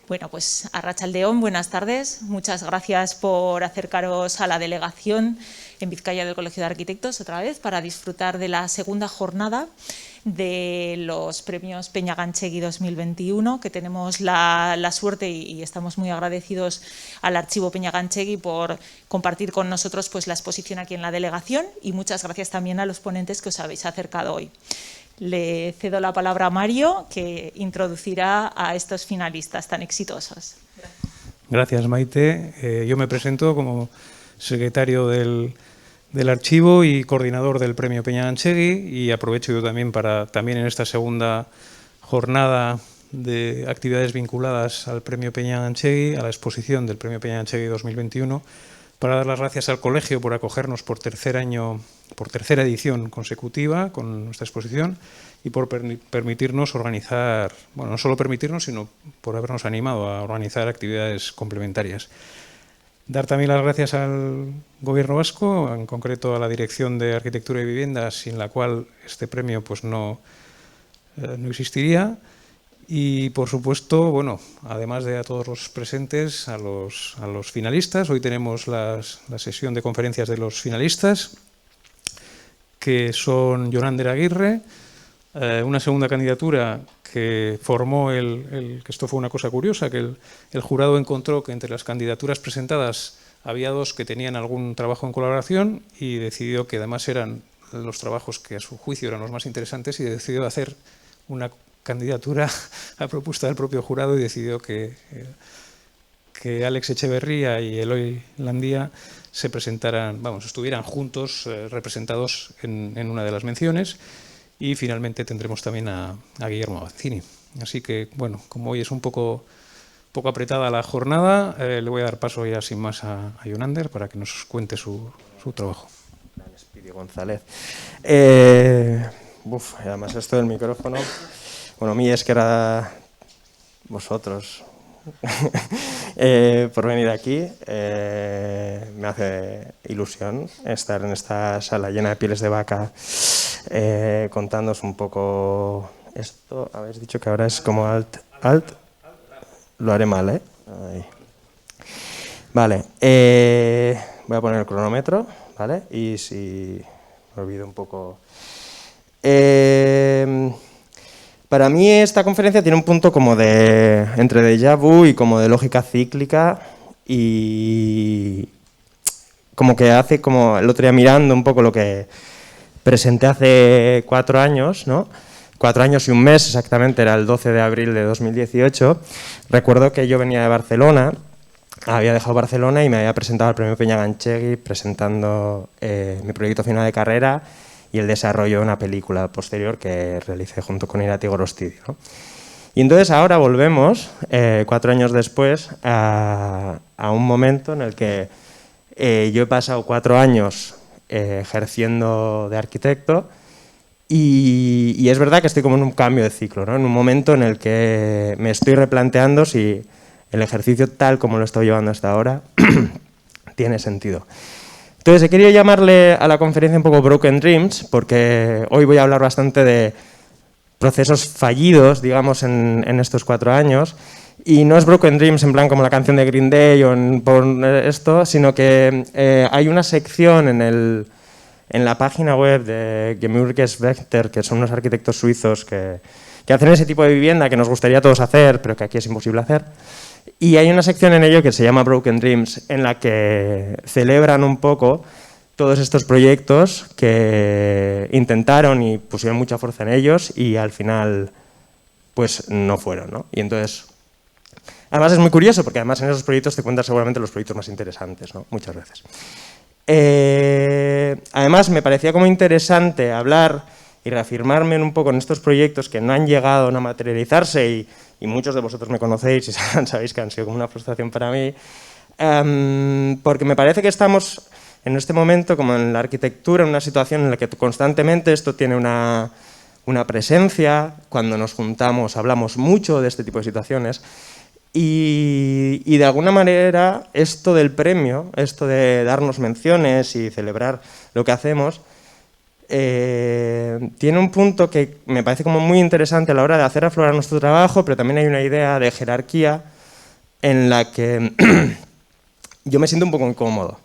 Bueno, pues Arratsaldeon, buenas tardes. Muchas gracias por acercaros a la delegación en Vizcaya del Colegio de Arquitectos otra vez para disfrutar de la segunda jornada de los premios Peña Ganchegui 2021, que tenemos la suerte y estamos muy agradecidos al Archivo Peña Ganchegui por compartir con nosotros pues, la exposición aquí en la delegación, y muchas gracias también a los ponentes que os habéis acercado hoy. Le cedo la palabra a Mario, que introducirá a estos finalistas tan exitosos. Gracias, Maite. Yo me presento como secretario del archivo y coordinador del Premio Peña Ganchegui, y aprovecho yo también en esta segunda jornada de actividades vinculadas al Premio Peña Ganchegui, a la exposición del Premio Peña Ganchegui 2021, para dar las gracias al colegio por acogernos por tercera edición consecutiva con nuestra exposición y por permitirnos organizar, bueno, no solo permitirnos, sino por habernos animado a organizar actividades complementarias. Dar también las gracias al Gobierno vasco, en concreto a la Dirección de Arquitectura y Vivienda, sin la cual este premio pues no existiría. Y, por supuesto, bueno, además de a todos los presentes, a los finalistas. Hoy tenemos la sesión de conferencias de los finalistas, que son Yonander Aguirre, una segunda candidatura que formó que esto fue una cosa curiosa, que el jurado encontró que entre las candidaturas presentadas había dos que tenían algún trabajo en colaboración, y decidió que además eran los trabajos que a su juicio eran los más interesantes, y decidió hacer una candidatura a propuesta del propio jurado, y decidió que Alex Echeverría y Eloy Landía se presentaran, estuvieran juntos representados en una de las menciones. Y finalmente tendremos también a Guillermo Avancini. Así que, bueno, como hoy es un poco apretada la jornada, le voy a dar paso ya sin más a Yonander para que nos cuente su trabajo. Espiri González. Además esto del micrófono, bueno, mi es que era vosotros por venir aquí. Me hace ilusión estar en esta sala llena de pieles de vaca, contándoos un poco esto. Habéis dicho que ahora es como alt, lo haré mal, ¿eh? Ahí. Vale, voy a poner el cronómetro, ¿vale? Y si me olvido un poco. Para mí esta conferencia tiene un punto como entre déjà vu y como de lógica cíclica, y como que hace como el otro día mirando un poco lo que presenté hace 4 años, ¿no? 4 años y un mes exactamente, era el 12 de abril de 2018. Recuerdo que yo venía de Barcelona, había dejado Barcelona y me había presentado al Premio Peña Ganchegui presentando mi proyecto final de carrera y el desarrollo de una película posterior que realicé junto con Irati Gorostidi, ¿no? Y entonces ahora volvemos, 4 años después, a un momento en el que yo he pasado 4 años ejerciendo de arquitecto, y es verdad que estoy como en un cambio de ciclo, ¿no? En un momento en el que me estoy replanteando si el ejercicio tal como lo estoy llevando hasta ahora tiene sentido. Entonces he querido llamarle a la conferencia un poco Broken Dreams, porque hoy voy a hablar bastante de procesos fallidos, digamos, en estos 4 años. Y no es Broken Dreams en plan como la canción de Green Day o por esto, sino que hay una sección en la página web de Gemurges Wächter, que son unos arquitectos suizos que hacen ese tipo de vivienda que nos gustaría a todos hacer, pero que aquí es imposible hacer. Y hay una sección en ello que se llama Broken Dreams, en la que celebran un poco todos estos proyectos que intentaron y pusieron mucha fuerza en ellos y al final pues no fueron, ¿no? Y entonces, además es muy curioso porque además en esos proyectos te cuentan seguramente los proyectos más interesantes, ¿no? Muchas veces. Además me parecía como interesante hablar y reafirmarme un poco en estos proyectos que no han llegado a materializarse, y muchos de vosotros me conocéis y sabéis que han sido como una frustración para mí, porque me parece que estamos en este momento como en la arquitectura en una situación en la que constantemente esto tiene una presencia. Cuando nos juntamos hablamos mucho de este tipo de situaciones, y de alguna manera esto del premio, esto de darnos menciones y celebrar lo que hacemos, tiene un punto que me parece como muy interesante a la hora de hacer aflorar nuestro trabajo, pero también hay una idea de jerarquía en la que yo me siento un poco incómodo.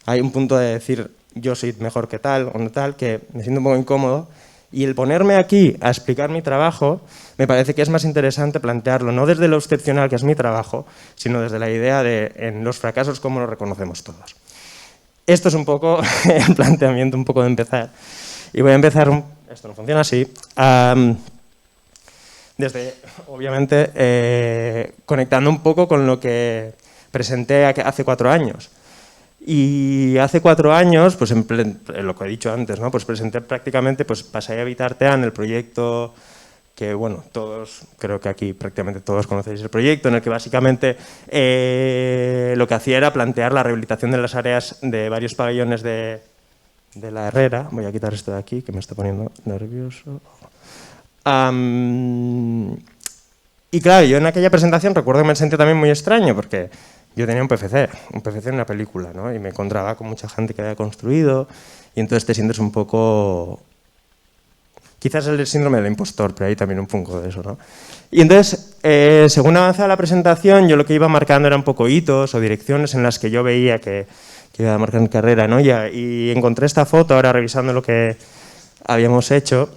Hay un punto de decir, yo soy mejor que tal o no tal, que me siento un poco incómodo. Y el ponerme aquí a explicar mi trabajo, me parece que es más interesante plantearlo, no desde lo excepcional que es mi trabajo, sino desde la idea de, en los fracasos, cómo los reconocemos todos. Esto es un poco el planteamiento, un poco de empezar. Y voy a empezar, esto no funciona así, desde, obviamente, conectando un poco con lo que presenté hace 4 años. Y hace 4 años, pues en lo que he dicho antes, ¿no? Pues presenté prácticamente, pues Pasai Habitartean, el proyecto que, bueno, todos, creo que aquí prácticamente todos conocéis el proyecto, en el que básicamente lo que hacía era plantear la rehabilitación de las áreas de varios pabellones de la Herrera. Voy a quitar esto de aquí, que me está poniendo nervioso. Y claro, yo en aquella presentación recuerdo que me sentí también muy extraño, porque yo tenía un PFC en una película, ¿no? Y me encontraba con mucha gente que había construido, y entonces te sientes un poco... Quizás el síndrome del impostor, pero hay también un poco de eso, ¿no? Y entonces, según avanzaba la presentación, yo lo que iba marcando eran un poco hitos o direcciones en las que yo veía que iba a marcar mi carrera, ¿no? Y encontré esta foto, ahora revisando lo que habíamos hecho,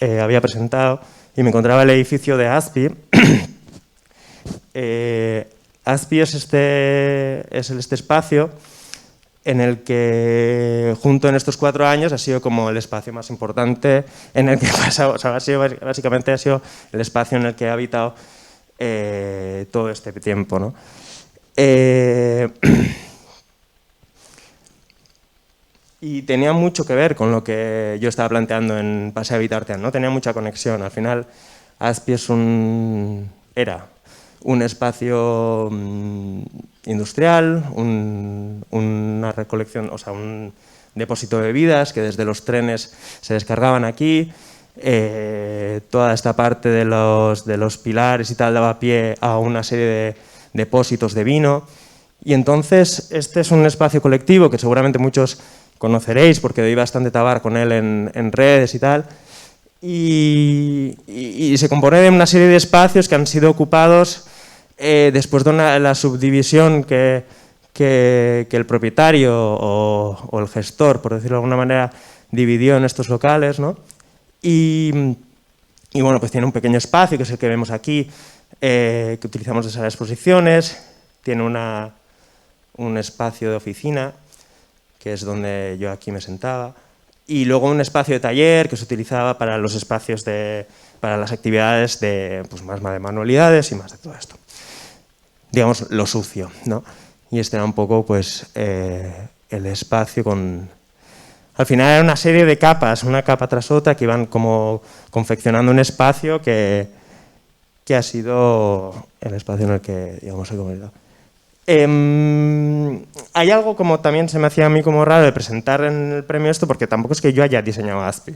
había presentado, y me encontraba el edificio de ASPI. ASPI es este espacio en el que, junto en estos 4 años, ha sido como el espacio más importante en el que he pasado. O sea, básicamente ha sido el espacio en el que he habitado todo este tiempo, ¿no? Y tenía mucho que ver con lo que yo estaba planteando en Pasai Habitartean, ¿no? Tenía mucha conexión. Al final, ASPI era un espacio industrial, una recolección, o sea, un depósito de bebidas que desde los trenes se descargaban aquí. Toda esta parte de los pilares y tal daba pie a una serie de depósitos de vino. Y entonces este es un espacio colectivo que seguramente muchos conoceréis porque doy bastante tabar con él en redes y tal. Y se compone de una serie de espacios que han sido ocupados después de la subdivisión que el propietario o el gestor, por decirlo de alguna manera, dividió en estos locales, ¿no? Y bueno, pues tiene un pequeño espacio, que es el que vemos aquí, que utilizamos de sala de exposiciones, tiene un espacio de oficina, que es donde yo aquí me sentaba, y luego un espacio de taller que se utilizaba para los espacios para las actividades pues más de manualidades y más de todo esto. Digamos, lo sucio, ¿no? Y este era un poco, pues, el espacio con... Al final era una serie de capas, una capa tras otra, que iban como confeccionando un espacio que ha sido el espacio en el que, digamos, he comido. Hay algo como también se me hacía a mí como raro de presentar en el premio esto, porque tampoco es que yo haya diseñado ASPI.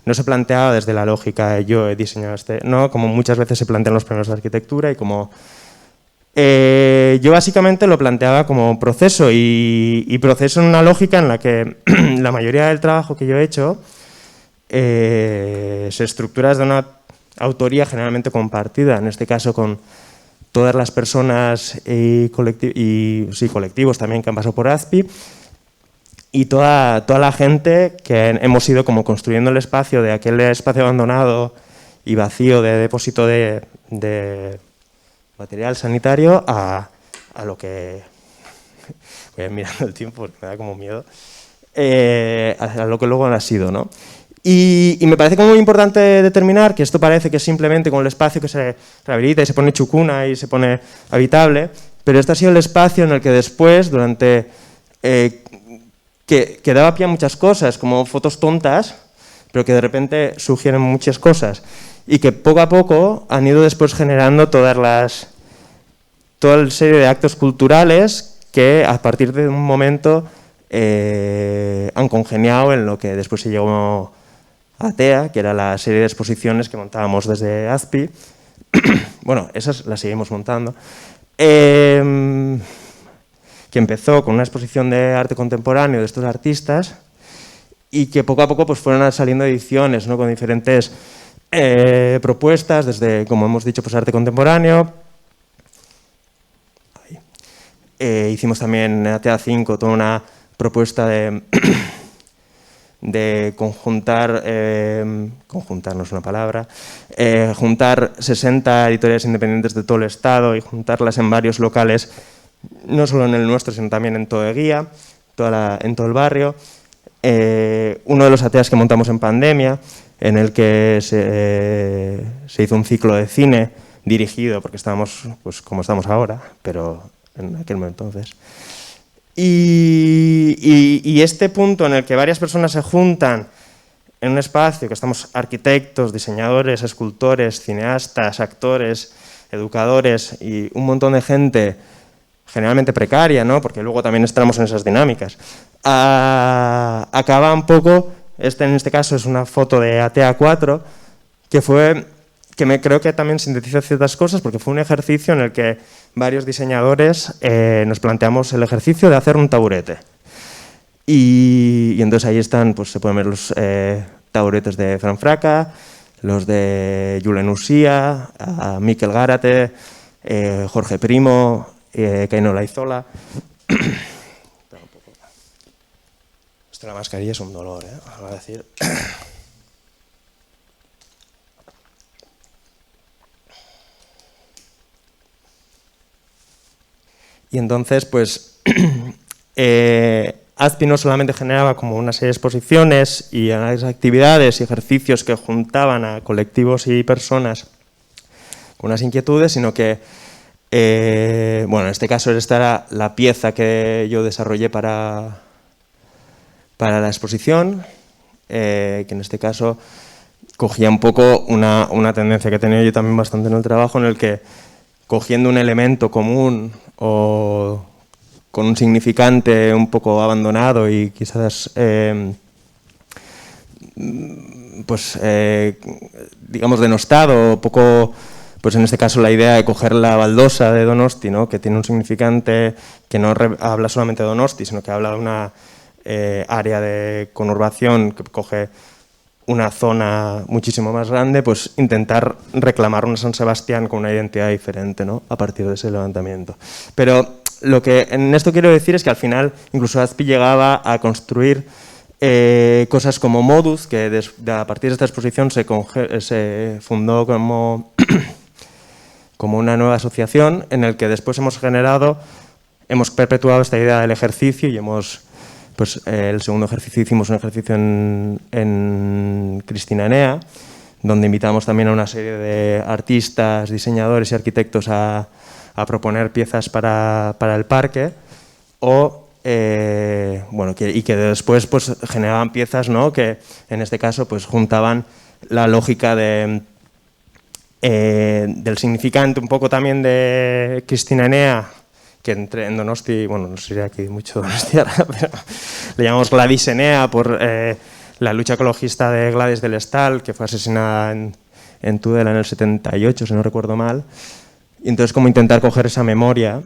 No se planteaba desde la lógica de yo he diseñado no, como muchas veces se plantean los premios de arquitectura y como... yo básicamente lo planteaba como proceso y proceso en una lógica en la que la mayoría del trabajo que yo he hecho se estructura desde una autoría generalmente compartida, en este caso con todas las personas y colectivos también que han pasado por ASPI y toda la gente que hemos ido como construyendo el espacio de aquel espacio abandonado y vacío de depósito de material sanitario a lo que... Voy a ir mirando el tiempo porque me da como miedo. A lo que luego ha sido, ¿no? Y me parece como muy importante determinar que esto parece que es simplemente con el espacio que se rehabilita y se pone chucuna y se pone habitable, pero este ha sido el espacio en el que después, durante... que daba pie a muchas cosas, como fotos tontas, pero que de repente sugieren muchas cosas y que poco a poco han ido después generando toda la serie de actos culturales que a partir de un momento han congeniado en lo que después se llegó a TEA, que era la serie de exposiciones que montábamos desde ASPI. Bueno, esas las seguimos montando. Que empezó con una exposición de arte contemporáneo de estos artistas y que poco a poco pues, fueron saliendo ediciones, ¿no? Con diferentes propuestas, desde, como hemos dicho, pues arte contemporáneo, Hicimos también en Atea 5 toda una propuesta de conjuntar, conjuntar no es una palabra, juntar 60 editoriales independientes de todo el Estado y juntarlas en varios locales, no solo en el nuestro, sino también en todo Eguía, en todo el barrio. Uno de los Ateas que montamos en pandemia, en el que se hizo un ciclo de cine dirigido, porque estábamos pues, como estamos ahora, pero en aquel momento entonces. Y este punto en el que varias personas se juntan en un espacio, que estamos arquitectos, diseñadores, escultores, cineastas, actores, educadores y un montón de gente generalmente precaria, ¿no? Porque luego también estamos en esas dinámicas, acaba un poco, en este caso es una foto de Atea 4, que creo que también sintetiza ciertas cosas, porque fue un ejercicio en el que varios diseñadores nos planteamos el ejercicio de hacer un taburete. Y entonces ahí están, pues se pueden ver los taburetes de Fran Fraca, los de Julen Usia, Miquel Gárate, Jorge Primo, Caino Laizola. Esto de la mascarilla es un dolor, os voy a decir. Y entonces, pues, AZPI no solamente generaba como una serie de exposiciones y análisis de actividades y ejercicios que juntaban a colectivos y personas con unas inquietudes, sino que, bueno, en este caso esta era la pieza que yo desarrollé para la exposición, que en este caso cogía un poco una tendencia que he tenido yo también bastante en el trabajo, en el que cogiendo un elemento común o con un significante un poco abandonado y quizás, digamos, denostado, poco, pues en este caso la idea de coger la baldosa de Donosti, ¿no? Que tiene un significante que no habla solamente de Donosti, sino que habla de una área de conurbación que coge una zona muchísimo más grande, pues intentar reclamar una San Sebastián con una identidad diferente, ¿no? A partir de ese levantamiento. Pero lo que en esto quiero decir es que al final incluso AZPI llegaba a construir cosas como Modus, que a partir de esta exposición se fundó como, como una nueva asociación en el que después hemos perpetuado esta idea del ejercicio y hemos... Pues el segundo ejercicio hicimos un ejercicio en Cristina Enea, donde invitamos también a una serie de artistas, diseñadores y arquitectos a proponer piezas para el parque, bueno, y que después pues, generaban piezas, ¿no? Que en este caso pues, juntaban la lógica del significante un poco también de Cristina Enea, que en Donosti, bueno, no sería aquí mucho Donosti ahora, pero le llamamos Gladys Enea por la lucha ecologista de Gladys del Estal, que fue asesinada en Tudela en el 78, si no recuerdo mal. Y entonces como intentar coger esa memoria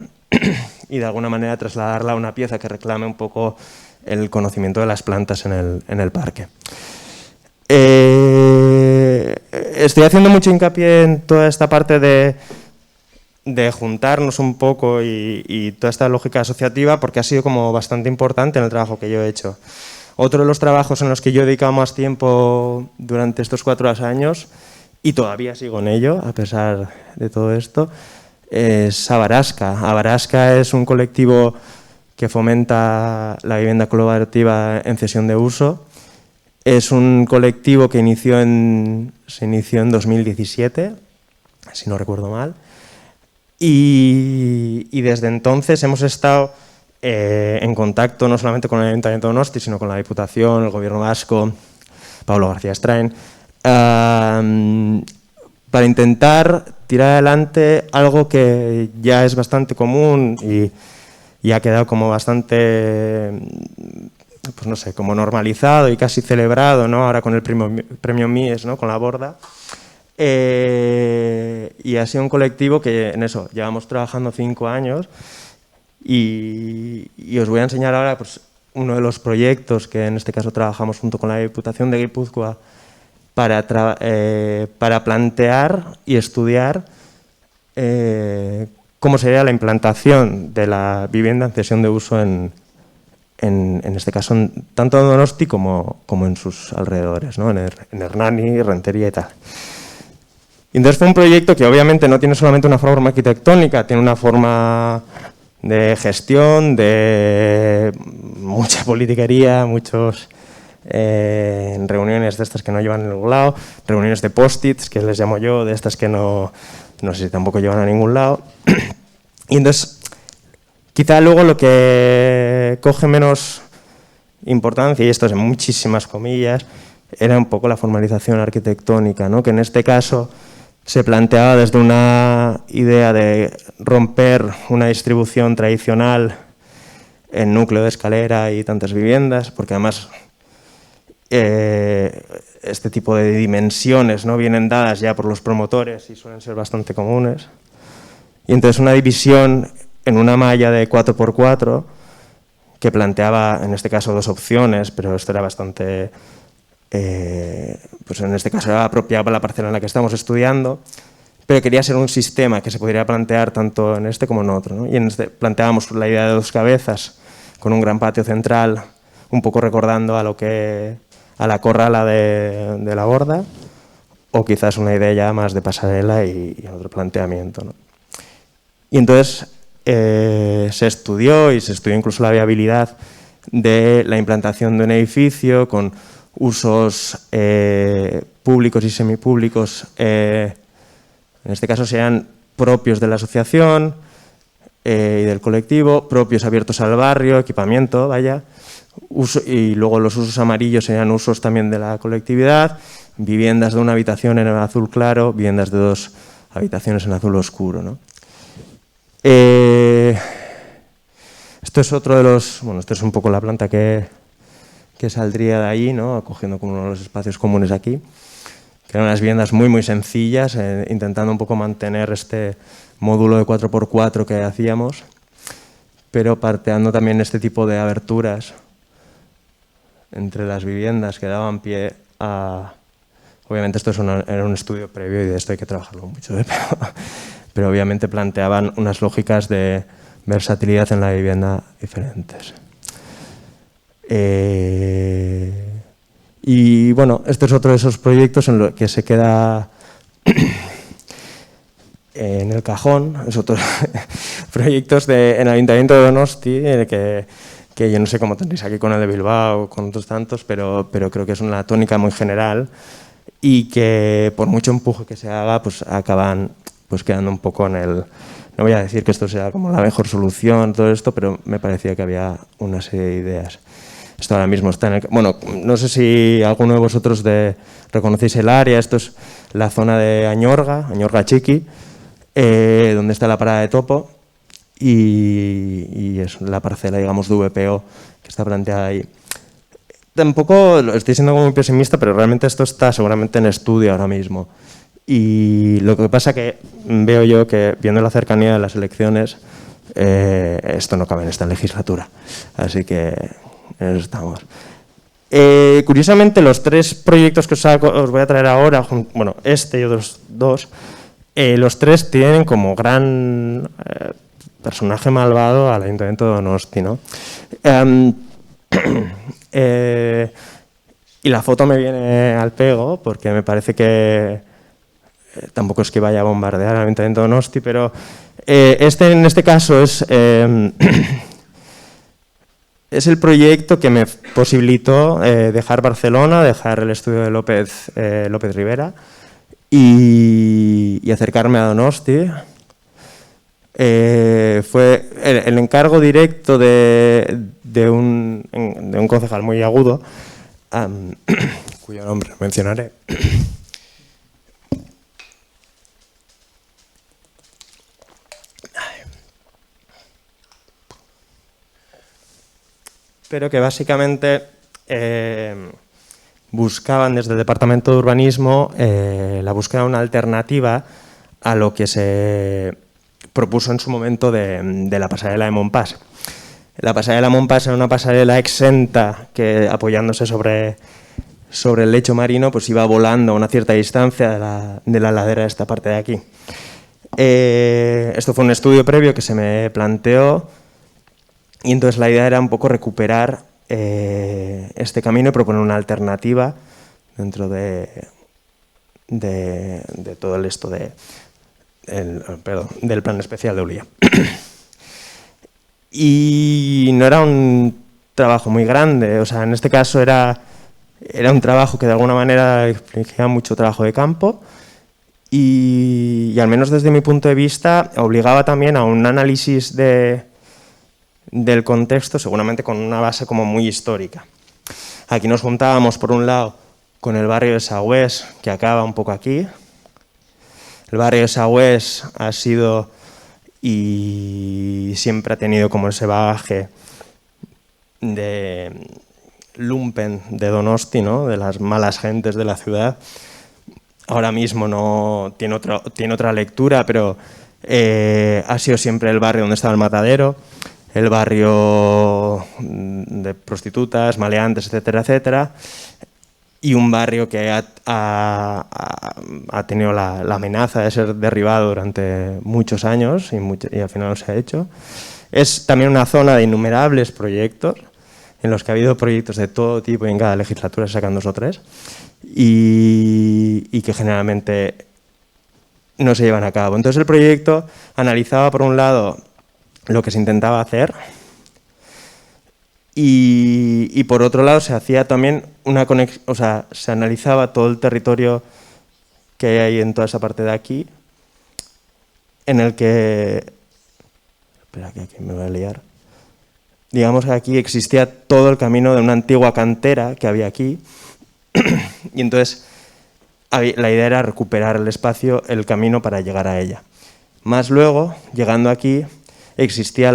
y de alguna manera trasladarla a una pieza que reclame un poco el conocimiento de las plantas en el parque. Estoy haciendo mucho hincapié en toda esta parte de juntarnos un poco y toda esta lógica asociativa porque ha sido como bastante importante en el trabajo que yo he hecho. Otro de los trabajos en los que yo he dedicado más tiempo durante estos 4 años, y todavía sigo en ello, a pesar de todo esto, es Abarasca. Abarasca es un colectivo que fomenta la vivienda colaborativa en cesión de uso. Es un colectivo que se inició en 2017, si no recuerdo mal. Y desde entonces hemos estado en contacto no solamente con el Ayuntamiento de Donosti, sino con la Diputación, el Gobierno vasco, Pablo García Estrain, para intentar tirar adelante algo que ya es bastante común y ha quedado como bastante, pues no sé, como normalizado y casi celebrado, ¿no? Ahora con el premio Mies, ¿no? Con la borda. Y ha sido un colectivo que en eso llevamos trabajando 5 años y os voy a enseñar ahora pues, uno de los proyectos que en este caso trabajamos junto con la Diputación de Guipúzcoa para plantear y estudiar cómo sería la implantación de la vivienda en cesión de uso en este caso, tanto en Donosti como en sus alrededores, ¿no? en Hernani, Rentería y tal. Y entonces fue un proyecto que obviamente no tiene solamente una forma arquitectónica, tiene una forma de gestión, de mucha politiquería, muchos reuniones de estas que no llevan a ningún lado, reuniones de post-its, que les llamo yo, de estas que no sé si tampoco llevan a ningún lado. Y entonces, quizá luego lo que coge menos importancia, y esto es en muchísimas comillas, era un poco la formalización arquitectónica, ¿no? Que en este caso se planteaba desde una idea de romper una distribución tradicional en núcleo de escalera y tantas viviendas, porque además este tipo de dimensiones, ¿no?, vienen dadas ya por los promotores y suelen ser bastante comunes. Y entonces una división en una malla de 4x4 que planteaba, en este caso, dos opciones, pero esto era bastante... pues en este caso era apropiado para la parcela en la que estamos estudiando, pero quería ser un sistema que se podría plantear tanto en este como en otro, ¿no? Y en este planteábamos la idea de dos cabezas, con un gran patio central, un poco recordando a la corrala de la Borda, o quizás una idea ya más de pasarela y otro planteamiento, ¿no? Y entonces se estudió incluso la viabilidad de la implantación de un edificio con usos públicos y semipúblicos, en este caso sean propios de la asociación y del colectivo, propios abiertos al barrio, equipamiento, vaya, y luego los usos amarillos serían usos también de la colectividad, viviendas de una habitación en azul claro, viviendas de 2 habitaciones en azul oscuro, ¿no? Esto es otro de los... Bueno, esto es un poco la planta que saldría de ahí, ¿no?, acogiendo como uno de los espacios comunes aquí, que eran unas viviendas muy, muy sencillas, intentando un poco mantener este módulo de 4x4 que hacíamos, pero parteando también este tipo de aberturas entre las viviendas que daban pie a... Obviamente esto era un estudio previo y de esto hay que trabajarlo mucho, pero obviamente planteaban unas lógicas de versatilidad en la vivienda diferentes. Y bueno, este es otro de esos proyectos en los que se queda en el cajón. Es otro proyectos en el Ayuntamiento de Donosti, que yo no sé cómo tenéis aquí con el de Bilbao o con otros tantos, pero creo que es una tónica muy general y que por mucho empuje que se haga, pues acaban pues quedando un poco en el... No voy a decir que esto sea como la mejor solución, todo esto, pero me parecía que había una serie de ideas. Esto ahora mismo está en el... Bueno, no sé si alguno de vosotros reconocéis el área. Esto es la zona de Añorga Chiqui, donde está la parada de topo y es la parcela, digamos, de VPO que está planteada ahí. Tampoco estoy siendo muy pesimista, pero realmente esto está seguramente en estudio ahora mismo. Y lo que pasa que veo yo que, viendo la cercanía de las elecciones, esto no cabe en esta legislatura. Así que en eso estamos. Curiosamente, los 3 proyectos que os voy a traer ahora, bueno, este y otros 2, los 3 tienen como gran personaje malvado al Ayuntamiento de Donosti, ¿no? Y la foto me viene al pego porque me parece que tampoco es que vaya a bombardear al Ayuntamiento de Donosti, pero en este caso es el proyecto que me posibilitó dejar Barcelona, dejar el estudio de López Rivera y acercarme a Donosti. Fue el encargo directo de un concejal muy agudo, cuyo nombre mencionaré. Pero que básicamente buscaban desde el Departamento de Urbanismo la búsqueda de una alternativa a lo que se propuso en su momento de la pasarela de Montpas. La pasarela de Montpas era una pasarela exenta que, apoyándose sobre el lecho marino, pues iba volando a una cierta distancia de la ladera de esta parte de aquí. Esto fue un estudio previo que se me planteó y entonces la idea era un poco recuperar este camino y proponer una alternativa dentro de todo esto del plan especial de Ulia. Y no era un trabajo muy grande, o sea, en este caso era un trabajo que de alguna manera exigía mucho trabajo de campo y al menos desde mi punto de vista obligaba también a un análisis del contexto, seguramente con una base como muy histórica. Aquí nos juntábamos por un lado con el barrio de Sagüés, que acaba un poco aquí. El barrio de Sagüés ha sido y siempre ha tenido como ese bagaje de lumpen de Donosti, ¿no? De las malas gentes de la ciudad. Ahora mismo no tiene otra lectura, pero ha sido siempre el barrio donde estaba el matadero, el barrio de prostitutas, maleantes, etcétera, etcétera, y un barrio que ha tenido la amenaza de ser derribado durante muchos años y al final no se ha hecho. Es también una zona de innumerables proyectos, en los que ha habido proyectos de todo tipo y en cada legislatura se sacan 2 o 3, y que generalmente no se llevan a cabo. Entonces el proyecto analizaba, por un lado, lo que se intentaba hacer y por otro lado se hacía también una conexión, o sea, se analizaba todo el territorio que hay en toda esa parte de aquí, en el que... Espera, que aquí me voy a liar. Digamos que aquí existía todo el camino de una antigua cantera que había aquí y entonces la idea era recuperar el espacio, el camino para llegar a ella. Más luego, llegando aquí, existía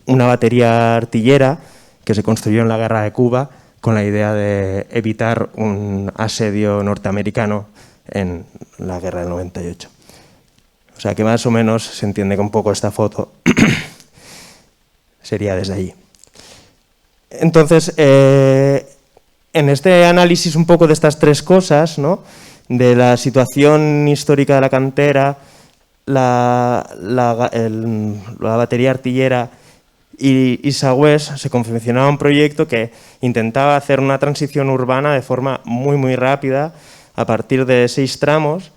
una batería artillera que se construyó en la Guerra de Cuba con la idea de evitar un asedio norteamericano en la Guerra del 98. O sea que más o menos se entiende que un poco esta foto sería desde allí. Entonces, en este análisis un poco de estas 3 cosas, ¿no? De la situación histórica de la cantera, la batería artillera y Sagüés, se confeccionaba un proyecto que intentaba hacer una transición urbana de forma muy, muy rápida a partir de 6 tramos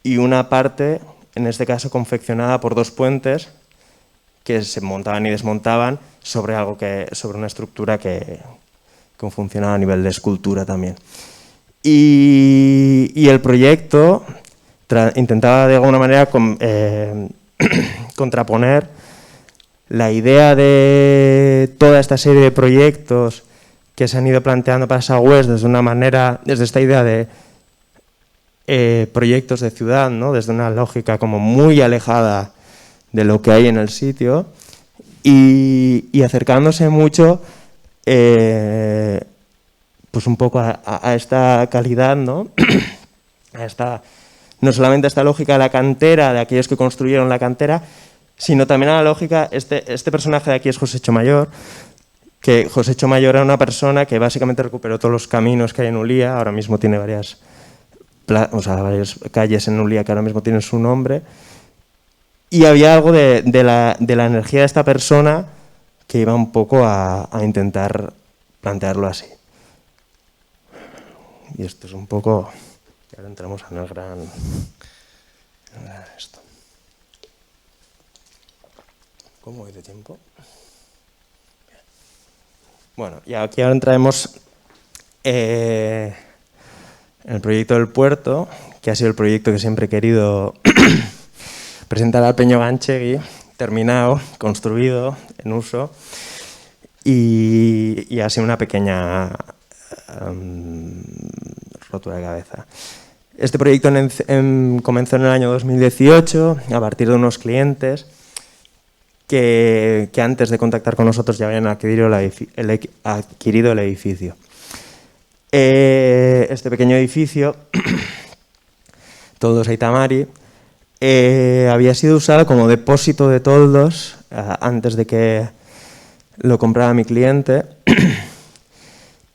y una parte, en este caso, confeccionada por 2 puentes que se montaban y desmontaban sobre una estructura que funcionaba a nivel de escultura también. Y el proyecto intentaba de alguna manera contraponer la idea de toda esta serie de proyectos que se han ido planteando para Sagüés desde esta idea de proyectos de ciudad, ¿no? Desde una lógica como muy alejada de lo que hay en el sitio y acercándose mucho pues un poco a esta calidad, ¿no? No solamente a esta lógica de la cantera, de aquellos que construyeron la cantera, sino también a la lógica, este personaje de aquí es Josécho Mayor, que Josécho Mayor era una persona que básicamente recuperó todos los caminos que hay en Ulia, ahora mismo tiene varias calles en Ulia que ahora mismo tienen su nombre, y había algo de la energía de esta persona que iba un poco a intentar plantearlo así. Y esto es un poco... Y ahora entramos en el gran... esto. ¿Cómo voy de tiempo? Bueno, y aquí ahora entraremos en el proyecto del puerto, que ha sido el proyecto que siempre he querido presentar al Peño Ganchegui, terminado, construido, en uso, y ha sido una pequeña rotura de cabeza. Este proyecto comenzó en el año 2018 a partir de unos clientes que antes de contactar con nosotros ya habían adquirido el edificio. Este pequeño edificio, Toldos Aitamari, había sido usado como depósito de toldos antes de que lo comprara mi cliente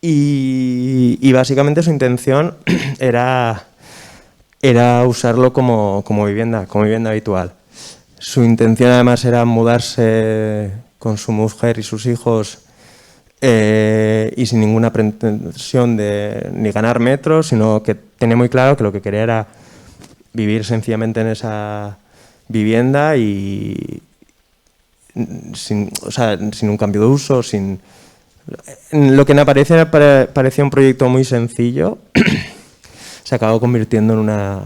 y básicamente su intención era era usarlo como vivienda habitual. Su intención además era mudarse con su mujer y sus hijos y sin ninguna pretensión de ni ganar metros, sino que tenía muy claro que lo que quería era vivir sencillamente en esa vivienda y sin un cambio de uso, lo que en apariencia parecía un proyecto muy sencillo, se acabó convirtiendo en una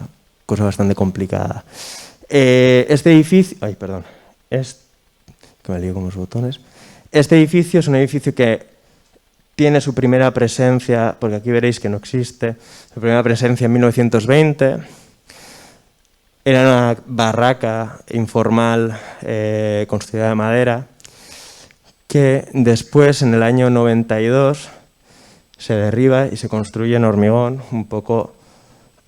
cosa bastante complicada. Este edificio... Ay, perdón. Que me lío con los botones. Este edificio es un edificio que tiene su primera presencia, porque aquí veréis que no existe, su primera presencia en 1920. Era una barraca informal construida de madera que después, en el año 92, se derriba y se construye en hormigón, un poco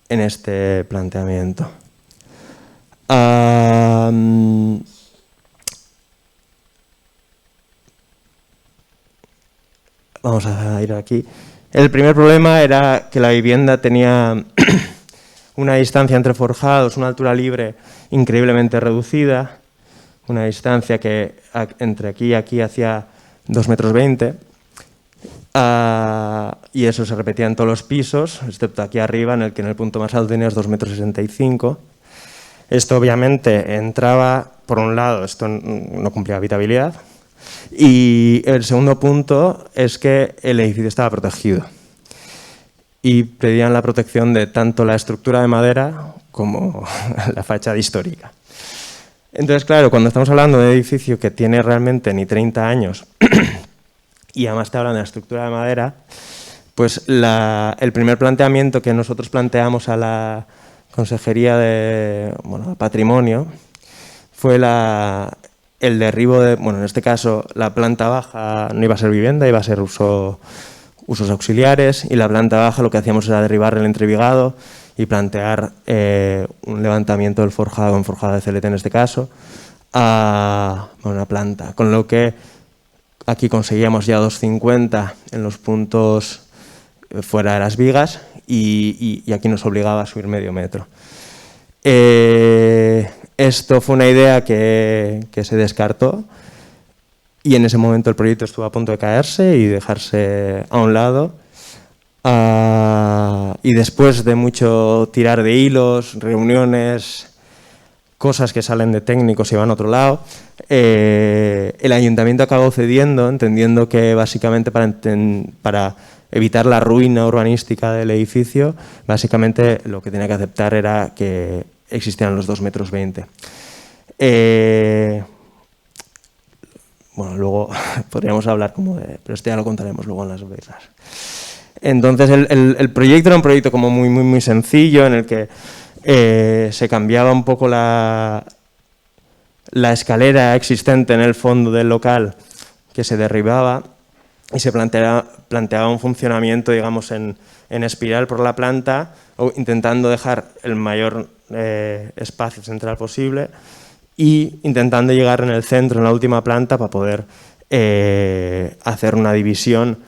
en este planteamiento. Vamos a ir aquí. El primer problema era que la vivienda tenía una distancia entre forjados, una altura libre increíblemente reducida, una distancia que entre aquí y aquí hacía 2,20 m, y eso se repetía en todos los pisos, excepto aquí arriba, en el que en el punto más alto tenías 2,65 m. Esto obviamente entraba, por un lado, esto no cumplía habitabilidad, y el segundo punto es que el edificio estaba protegido y pedían la protección de tanto la estructura de madera como la fachada histórica. Entonces, claro, cuando estamos hablando de un edificio que tiene realmente ni 30 años y además te hablan de la estructura de madera, pues el primer planteamiento que nosotros planteamos a la Consejería de Patrimonio fue el derribo de, en este caso, la planta baja no iba a ser vivienda, iba a ser usos auxiliares, y la planta baja lo que hacíamos era derribar el entrevigado y plantear un levantamiento del forjado, en forjado de CLT en este caso, a una planta, con lo que aquí conseguíamos ya 2,50 en los puntos fuera de las vigas y aquí nos obligaba a subir medio metro. Esto fue una idea que se descartó y en ese momento el proyecto estuvo a punto de caerse y dejarse a un lado. Y después de mucho tirar de hilos, reuniones, cosas que salen de técnicos y van a otro lado, el ayuntamiento acabó cediendo, entendiendo que básicamente para evitar la ruina urbanística del edificio, básicamente lo que tenía que aceptar era que existían los 2,20 m. Luego podríamos hablar pero esto ya lo contaremos luego en las birras. Entonces el proyecto era un proyecto como muy, muy, muy sencillo, en el que se cambiaba un poco la escalera existente en el fondo del local, que se derribaba, y se planteaba un funcionamiento, digamos, en espiral por la planta, intentando dejar el mayor espacio central posible y intentando llegar en el centro, en la última planta, para poder hacer una división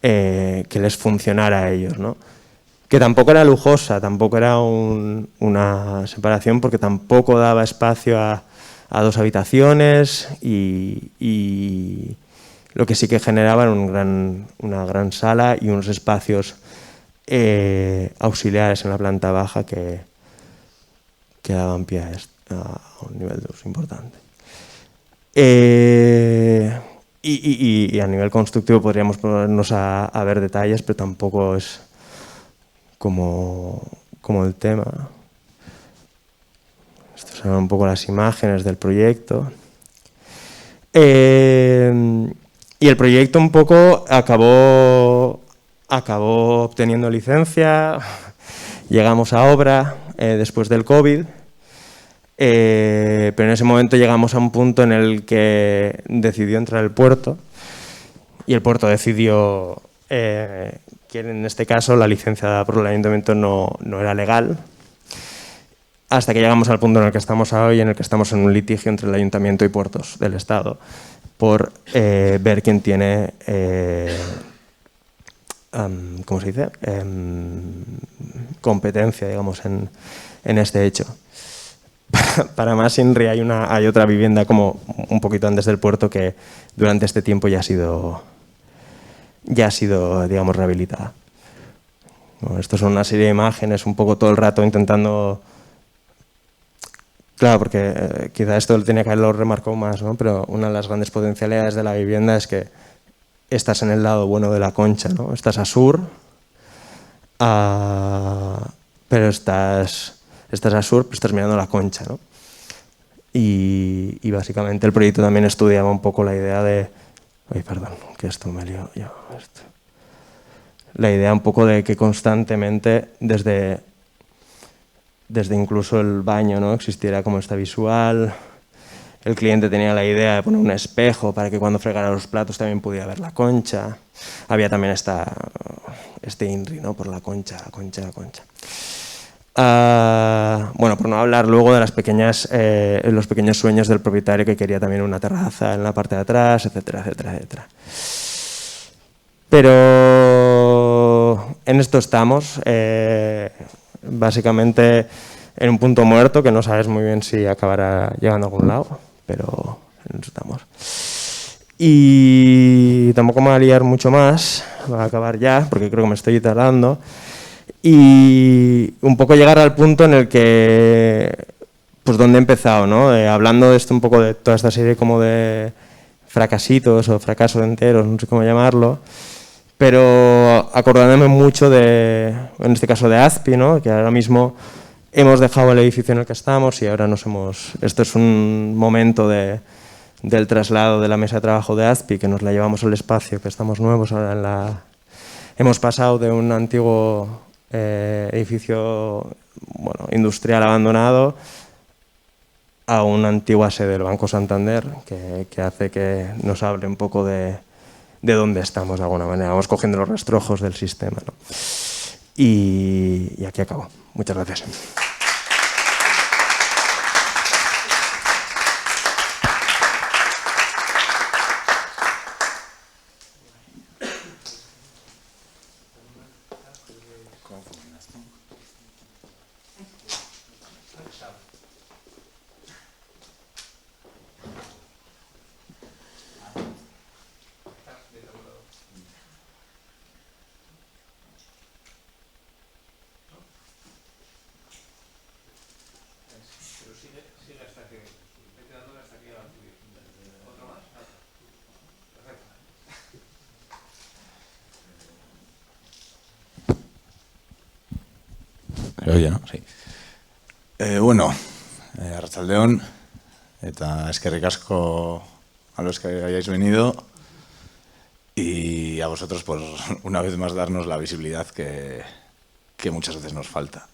que les funcionara a ellos, ¿no? Que tampoco era lujosa, tampoco era una separación, porque tampoco daba espacio a 2 habitaciones y lo que sí que generaba era una gran sala y unos espacios auxiliares en la planta baja que daban pie a un nivel de uso importante. Y a nivel constructivo podríamos ponernos a ver detalles, pero tampoco es como el tema. Estas son un poco las imágenes del proyecto. Y el proyecto un poco acabó obteniendo licencia, llegamos a obra después del COVID, pero en ese momento llegamos a un punto en el que decidió entrar el puerto y el puerto decidió que en este caso la licencia dada por el ayuntamiento no era legal, hasta que llegamos al punto en el que estamos hoy, en el que estamos en un litigio entre el ayuntamiento y Puertos del Estado por ver quién tiene ¿cómo se dice? Competencia, digamos, en este hecho. Para más Inri hay otra vivienda como un poquito antes del puerto que durante este tiempo ya ha sido digamos, rehabilitada. Bueno, esto son una serie de imágenes un poco todo el rato intentando... Claro, porque quizá esto lo tenía que haberlo remarcado más, ¿no? Pero una de las grandes potencialidades de la vivienda es que estás en el lado bueno de la Concha, ¿no? Estás a sur, pero estás a sur, pero estás mirando la Concha, ¿no? Y básicamente el proyecto también estudiaba un poco la idea de... Ay, perdón, que esto me lío yo. La idea un poco de que constantemente, desde incluso el baño, ¿no? Existiera como esta visual. El cliente tenía la idea de poner un espejo para que cuando fregara los platos también pudiera ver la Concha. Había también este INRI, ¿no? Por la Concha. Bueno, por no hablar luego de los pequeños sueños del propietario, que quería también una terraza en la parte de atrás, etcétera, etcétera, etcétera. Pero en esto estamos, básicamente en un punto muerto que no sabes muy bien si acabará llegando a algún lado, pero en eso estamos. Y tampoco me voy a liar mucho más, voy a acabar ya porque creo que me estoy tardando. Y un poco llegar al punto en el que, pues donde he empezado, ¿no? Hablando de esto un poco de toda esta serie como de fracasitos o fracasos enteros, no sé cómo llamarlo, pero acordándome mucho en este caso de Azpi, ¿no? Que ahora mismo hemos dejado el edificio en el que estamos y ahora esto es un momento del traslado de la mesa de trabajo de Azpi, que nos la llevamos al espacio, que estamos nuevos ahora hemos pasado de un antiguo edificio industrial abandonado a una antigua sede del Banco Santander, que hace que nos hable un poco de dónde estamos de alguna manera. Vamos cogiendo los rastrojos del sistema, ¿no? Y aquí acabo. Muchas gracias. ¿Se oye, no? Sí. Bueno, arratsaldeon, eta eskerrik asko a los que hayáis venido y a vosotros por una vez más darnos la visibilidad que muchas veces nos falta.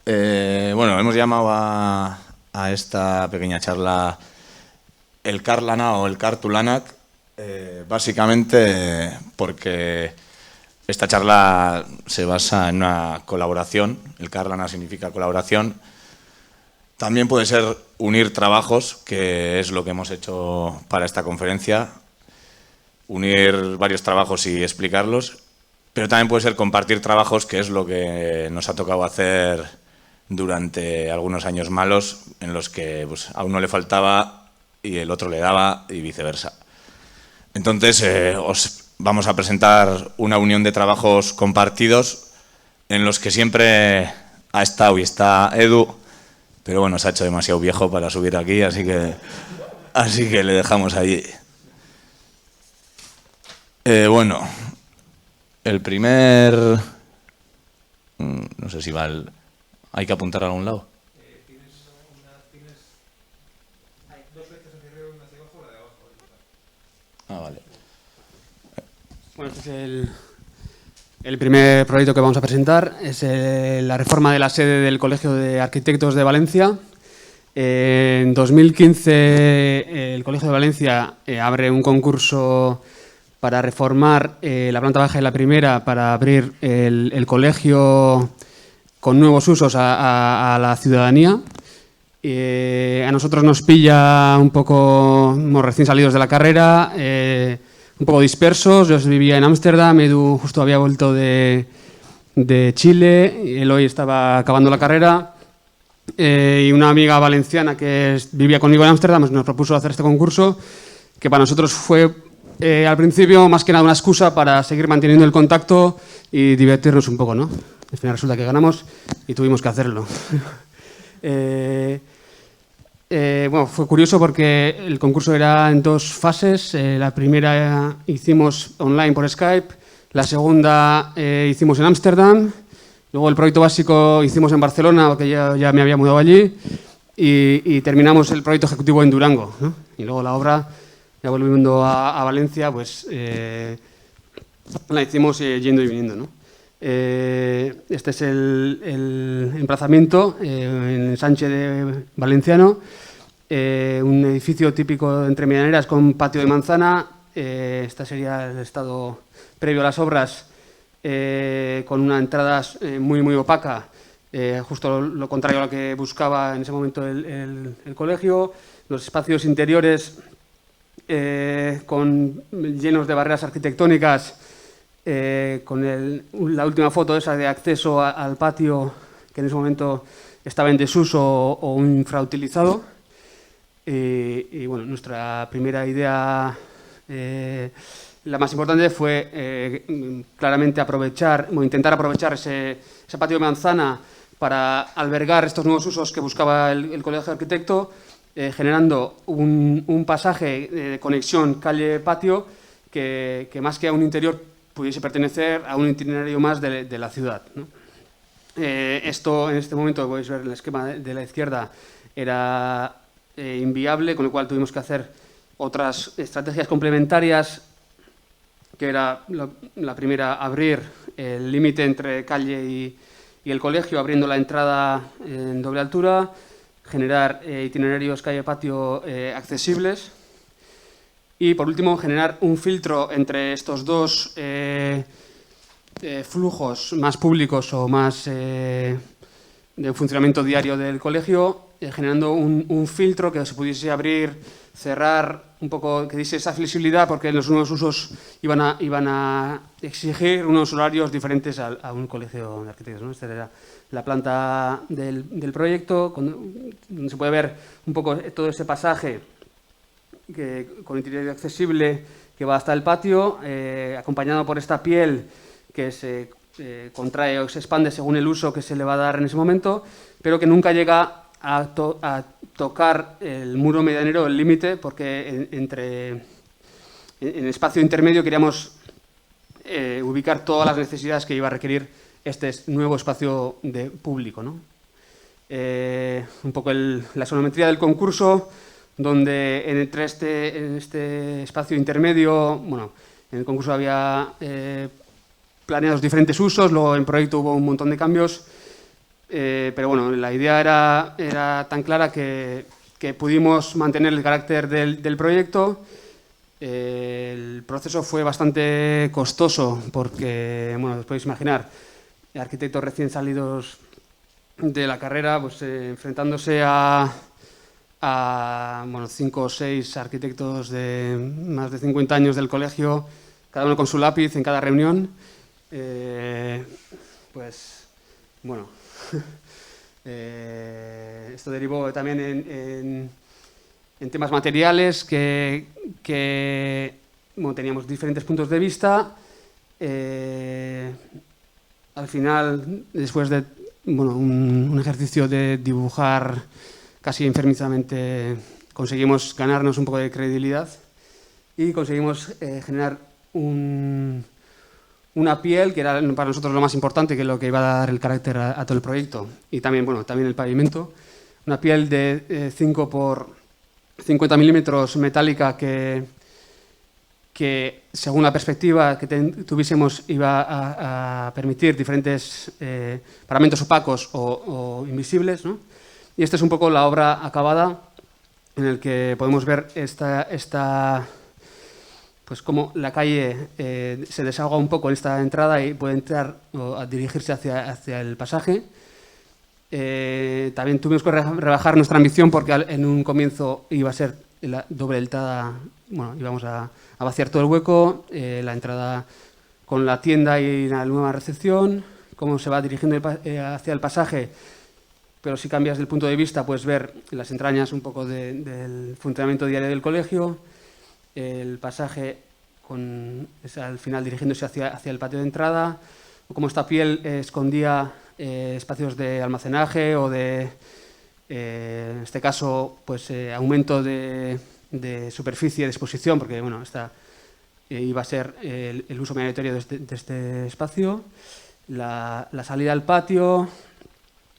Bueno, hemos llamado a esta pequeña charla el Karlana o el Kartulanak, básicamente porque esta charla se basa en una colaboración. El Karlana significa colaboración. También puede ser unir trabajos, que es lo que hemos hecho para esta conferencia, unir varios trabajos y explicarlos, pero también puede ser compartir trabajos, que es lo que nos ha tocado hacer durante algunos años malos, en los que pues, a uno le faltaba y el otro le daba y viceversa. Entonces, os vamos a presentar una unión de trabajos compartidos en los que siempre ha estado y está Edu, pero bueno, se ha hecho demasiado viejo para subir aquí, así que le dejamos allí. Bueno, el primer... No sé si va el... ¿Hay que apuntar a algún lado? Hay dos flechas hacia arriba y una hacia abajo, la de abajo. Ah, vale. Bueno, este es el primer proyecto que vamos a presentar. Es la reforma de la sede del Colegio de Arquitectos de Valencia. En 2015 el Colegio de Valencia abre un concurso para reformar la planta baja y la primera para abrir el colegio con nuevos usos a la ciudadanía. A nosotros nos pilla un poco recién salidos de la carrera, un poco dispersos. Yo vivía en Ámsterdam, Edu justo había vuelto de Chile, y Eloy estaba acabando la carrera, y una amiga valenciana que vivía conmigo en Ámsterdam nos propuso hacer este concurso, que para nosotros fue al principio más que nada una excusa para seguir manteniendo el contacto y divertirnos un poco, ¿no? Al final resulta que ganamos y tuvimos que hacerlo. Bueno, fue curioso porque el concurso era en 2 fases. La primera hicimos online por Skype, la segunda hicimos en Ámsterdam, luego el proyecto básico hicimos en Barcelona, porque ya me había mudado allí, y terminamos el proyecto ejecutivo en Durango, ¿no? Y luego la obra, ya volviendo a Valencia, pues la hicimos yendo y viniendo, ¿no? Este es el emplazamiento en el Sánchez de Valenciano, un edificio típico entre medianeras con patio de manzana. Este sería el estado previo a las obras, con una entrada muy opaca, justo lo contrario a lo que buscaba en ese momento el colegio. Los espacios interiores llenos de barreras arquitectónicas, con la última foto esa de acceso al patio, que en ese momento estaba en desuso o infrautilizado. Y bueno, nuestra primera idea, la más importante, fue claramente intentar aprovechar ese patio de manzana para albergar estos nuevos usos que buscaba el Colegio de Arquitecto, generando un pasaje de conexión calle-patio que más que a un interior pudiese pertenecer a un itinerario más de la ciudad, ¿no? Esto, en este momento, podéis ver el esquema de la izquierda, era inviable, con lo cual tuvimos que hacer otras estrategias complementarias, que era la primera, abrir el límite entre calle y el colegio, abriendo la entrada en doble altura, generar itinerarios calle-patio accesibles. Y, por último, generar un filtro entre estos dos flujos más públicos o más de funcionamiento diario del colegio, generando un filtro que se pudiese abrir, cerrar, un poco que diese esa flexibilidad, porque los nuevos usos iban a exigir unos horarios diferentes a un colegio de arquitectos, ¿no? Esta era la planta del proyecto, donde se puede ver un poco todo ese pasaje con itinerario accesible que va hasta el patio, acompañado por esta piel que se contrae o se expande según el uso que se le va a dar en ese momento, pero que nunca llega a tocar el muro medianero, el límite, porque en el espacio intermedio queríamos ubicar todas las necesidades que iba a requerir este nuevo espacio público, ¿no? Un poco la sonometría del concurso, donde en este espacio intermedio, bueno, en el concurso había planeados diferentes usos, luego en el proyecto hubo un montón de cambios, pero bueno, la idea era tan clara que pudimos mantener el carácter del proyecto. El proceso fue bastante costoso porque, bueno, os podéis imaginar, arquitectos recién salidos de la carrera, pues enfrentándose a 5 o 6 arquitectos de más de 50 años del colegio, cada uno con su lápiz en cada reunión. Pues, bueno, esto derivó también en temas materiales que bueno, teníamos diferentes puntos de vista. Al final, después de un ejercicio de dibujar casi enfermizamente, conseguimos ganarnos un poco de credibilidad y conseguimos generar una piel que era para nosotros lo más importante, que es lo que iba a dar el carácter a todo el proyecto, y también, también el pavimento. Una piel de 5 por 50 milímetros metálica que según la perspectiva que tuviésemos iba a permitir diferentes paramentos opacos o invisibles, ¿no? Y esta es un poco la obra acabada, en el que podemos ver pues cómo la calle se desahoga un poco en esta entrada y puede entrar o a dirigirse hacia el pasaje. También tuvimos que rebajar nuestra ambición porque en un comienzo iba a ser la doble entrada, bueno, íbamos a vaciar todo el hueco, la entrada con la tienda y la nueva recepción, cómo se va dirigiendo hacia el pasaje, pero si cambias el punto de vista puedes ver las entrañas un poco del funcionamiento diario del colegio, el pasaje al final dirigiéndose hacia el patio de entrada, o cómo esta piel escondía espacios de almacenaje o en este caso, pues aumento de superficie de exposición, porque bueno, iba a ser el uso mayoritario de este espacio, la salida al patio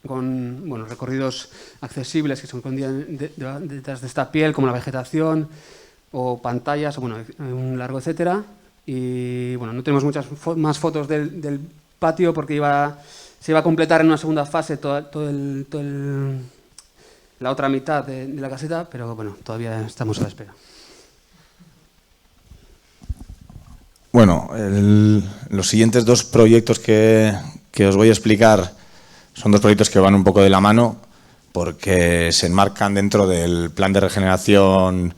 con recorridos accesibles que se escondían detrás de esta piel, como la vegetación o pantallas, o un largo etcétera. Y bueno, no tenemos muchas más fotos del patio porque se iba a completar en una segunda fase la otra mitad de la caseta, pero bueno, todavía estamos a la espera. Bueno, los siguientes dos proyectos que os voy a explicar son dos proyectos que van un poco de la mano porque se enmarcan dentro del plan de regeneración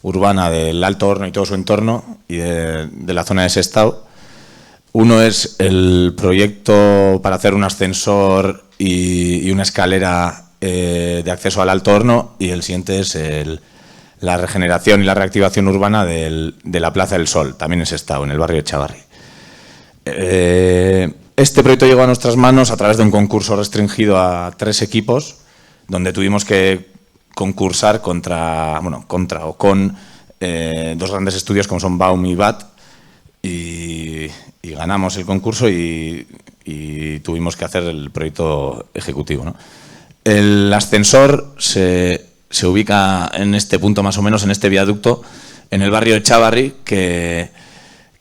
urbana del Alto Horno y todo su entorno y de la zona de Sestao. Uno es el proyecto para hacer un ascensor y una escalera de acceso al Alto Horno, y el siguiente es la regeneración y la reactivación urbana de la Plaza del Sol, también en Sestao, en el barrio de Chavarri. Este proyecto llegó a nuestras manos a través de un concurso restringido a 3 equipos, donde tuvimos que concursar con 2 grandes estudios como son Baum y BAT, y ganamos el concurso y tuvimos que hacer el proyecto ejecutivo, ¿no? El ascensor se ubica en este punto, más o menos, en este viaducto, en el barrio de Chavarri, que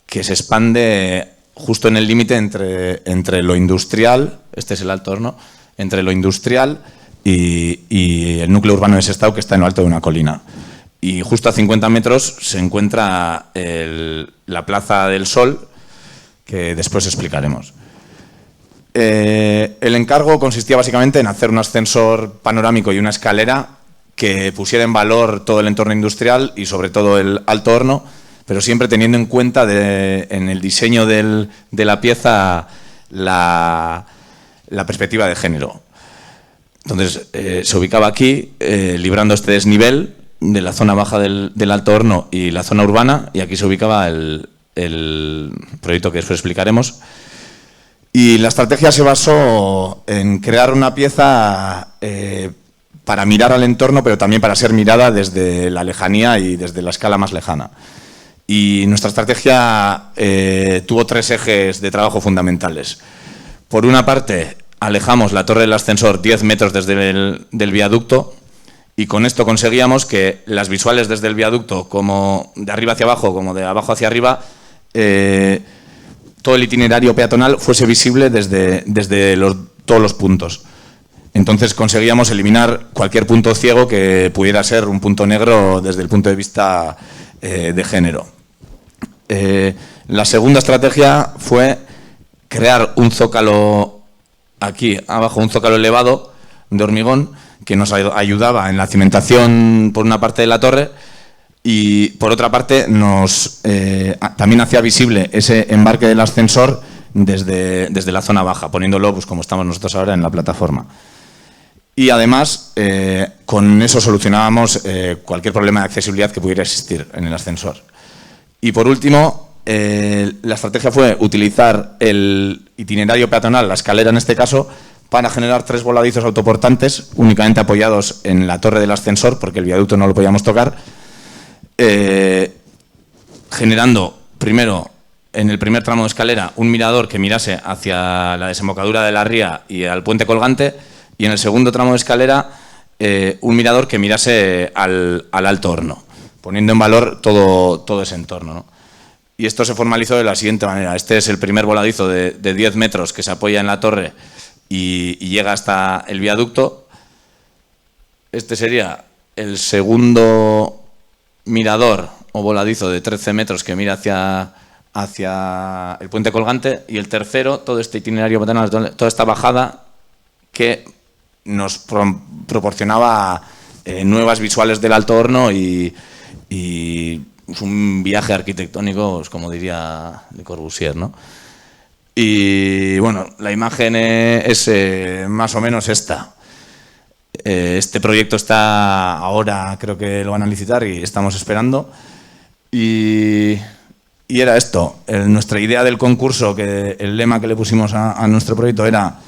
se expande justo en el límite entre lo industrial, este es el Alto Horno, entre lo industrial y el núcleo urbano de Sestao, que está en lo alto de una colina. Y justo a 50 metros se encuentra la Plaza del Sol, que después explicaremos. El encargo consistía básicamente en hacer un ascensor panorámico y una escalera que pusiera en valor todo el entorno industrial y sobre todo el Alto Horno, pero siempre teniendo en cuenta en el diseño de la pieza la perspectiva de género. Entonces se ubicaba aquí, librando este desnivel de la zona baja del Alto Horno y la zona urbana, y aquí se ubicaba el proyecto que después explicaremos. Y la estrategia se basó en crear una pieza para mirar al entorno, pero también para ser mirada desde la lejanía y desde la escala más lejana. Y nuestra estrategia tuvo 3 ejes de trabajo fundamentales. Por una parte, alejamos la torre del ascensor 10 metros desde del viaducto, y con esto conseguíamos que las visuales desde el viaducto, como de arriba hacia abajo, como de abajo hacia arriba, todo el itinerario peatonal fuese visible desde todos los puntos. Entonces conseguíamos eliminar cualquier punto ciego que pudiera ser un punto negro desde el punto de vista de género. La segunda estrategia fue crear un zócalo aquí abajo, un zócalo elevado de hormigón que nos ayudaba en la cimentación por una parte de la torre, y por otra parte también hacía visible ese embarque del ascensor desde la zona baja, poniéndolo pues como estamos nosotros ahora en la plataforma. Y además con eso solucionábamos cualquier problema de accesibilidad que pudiera existir en el ascensor. Y por último, la estrategia fue utilizar el itinerario peatonal, la escalera en este caso, para generar 3 voladizos autoportantes únicamente apoyados en la torre del ascensor, porque el viaducto no lo podíamos tocar, generando primero, en el primer tramo de escalera, un mirador que mirase hacia la desembocadura de la ría y al puente colgante, y en el segundo tramo de escalera un mirador que mirase al Alto Horno, poniendo en valor todo ese entorno, ¿no? Y esto se formalizó de la siguiente manera. Este es el primer voladizo de 10 metros que se apoya en la torre y llega hasta el viaducto. Este sería el segundo mirador o voladizo de 13 metros que mira hacia el puente colgante, y el tercero, todo este itinerario peatonal, toda esta bajada que nos proporcionaba nuevas visuales del Alto Horno y es un viaje arquitectónico, pues, como diría Le Corbusier, ¿no? Y bueno, la imagen es más o menos esta. Este proyecto está ahora, creo que lo van a licitar y estamos esperando. Y era esto, nuestra idea del concurso, que el lema que le pusimos a nuestro proyecto era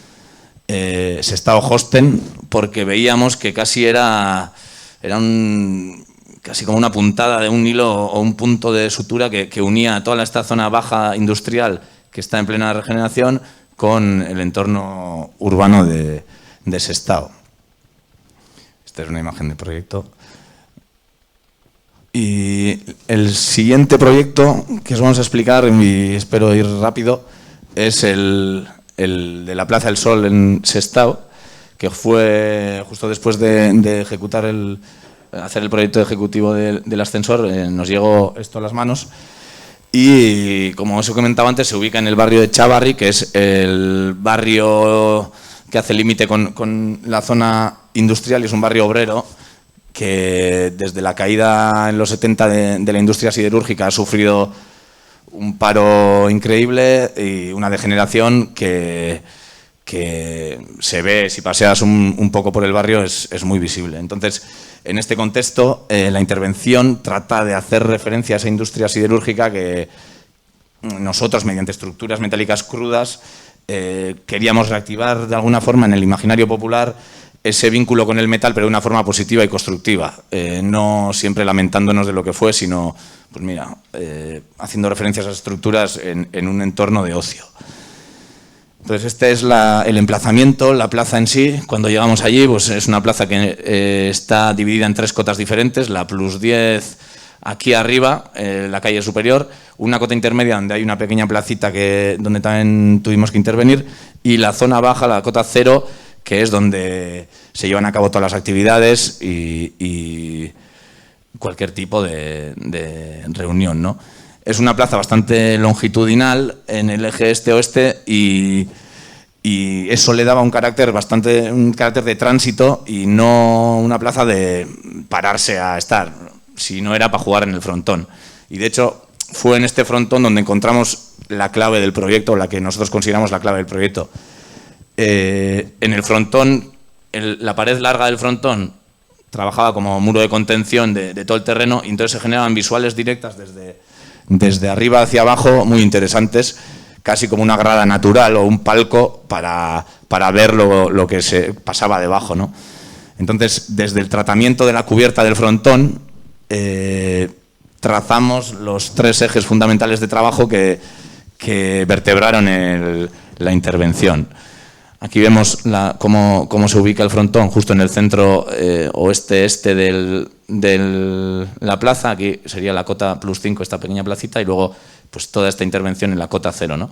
Sestao Hosten, porque veíamos que casi era casi como una puntada de un hilo o un punto de sutura que unía toda esta zona baja industrial que está en plena regeneración con el entorno urbano de Sestao. Esta es una imagen del proyecto. Y el siguiente proyecto que os vamos a explicar, y espero ir rápido, es el de la Plaza del Sol en Sestao, que fue justo después de ejecutar hacer el proyecto ejecutivo del ascensor, nos llegó esto a las manos. Y como os he comentado antes, se ubica en el barrio de Chavarri, que es el barrio que hace límite con la zona industrial y es un barrio obrero que desde la caída en los 70 de la industria siderúrgica ha sufrido un paro increíble y una degeneración que se ve, si paseas un poco por el barrio, es muy visible. Entonces, en este contexto, la intervención trata de hacer referencia a esa industria siderúrgica que nosotros, mediante estructuras metálicas crudas, queríamos reactivar de alguna forma en el imaginario popular ese vínculo con el metal, pero de una forma positiva y constructiva, no siempre lamentándonos de lo que fue, sino, pues mira, haciendo referencias a esas estructuras en un entorno de ocio. Entonces este es el emplazamiento, la plaza en sí. Cuando llegamos allí, pues es una plaza que está dividida en 3 cotas diferentes, la plus 10 aquí arriba, la calle superior, una cota intermedia donde hay una pequeña placita donde también tuvimos que intervenir, y la zona baja, la cota 0, que es donde se llevan a cabo todas las actividades y cualquier tipo de reunión, ¿no? Es una plaza bastante longitudinal en el eje este-oeste y eso le daba un carácter de tránsito y no una plaza de pararse a estar, si no era para jugar en el frontón. Y de hecho fue en este frontón donde encontramos la clave del proyecto, la que nosotros consideramos la clave del proyecto. En el frontón, la pared larga del frontón trabajaba como muro de contención de todo el terreno y entonces se generaban visuales directas desde arriba hacia abajo muy interesantes, casi como una grada natural o un palco para ver lo que se pasaba debajo, ¿no? Entonces, desde el tratamiento de la cubierta del frontón, trazamos los 3 ejes fundamentales de trabajo que vertebraron la intervención. Aquí vemos cómo se ubica el frontón justo en el centro oeste-este de la plaza. Aquí sería la cota plus 5, esta pequeña placita, y luego pues toda esta intervención en la cota 0, ¿no?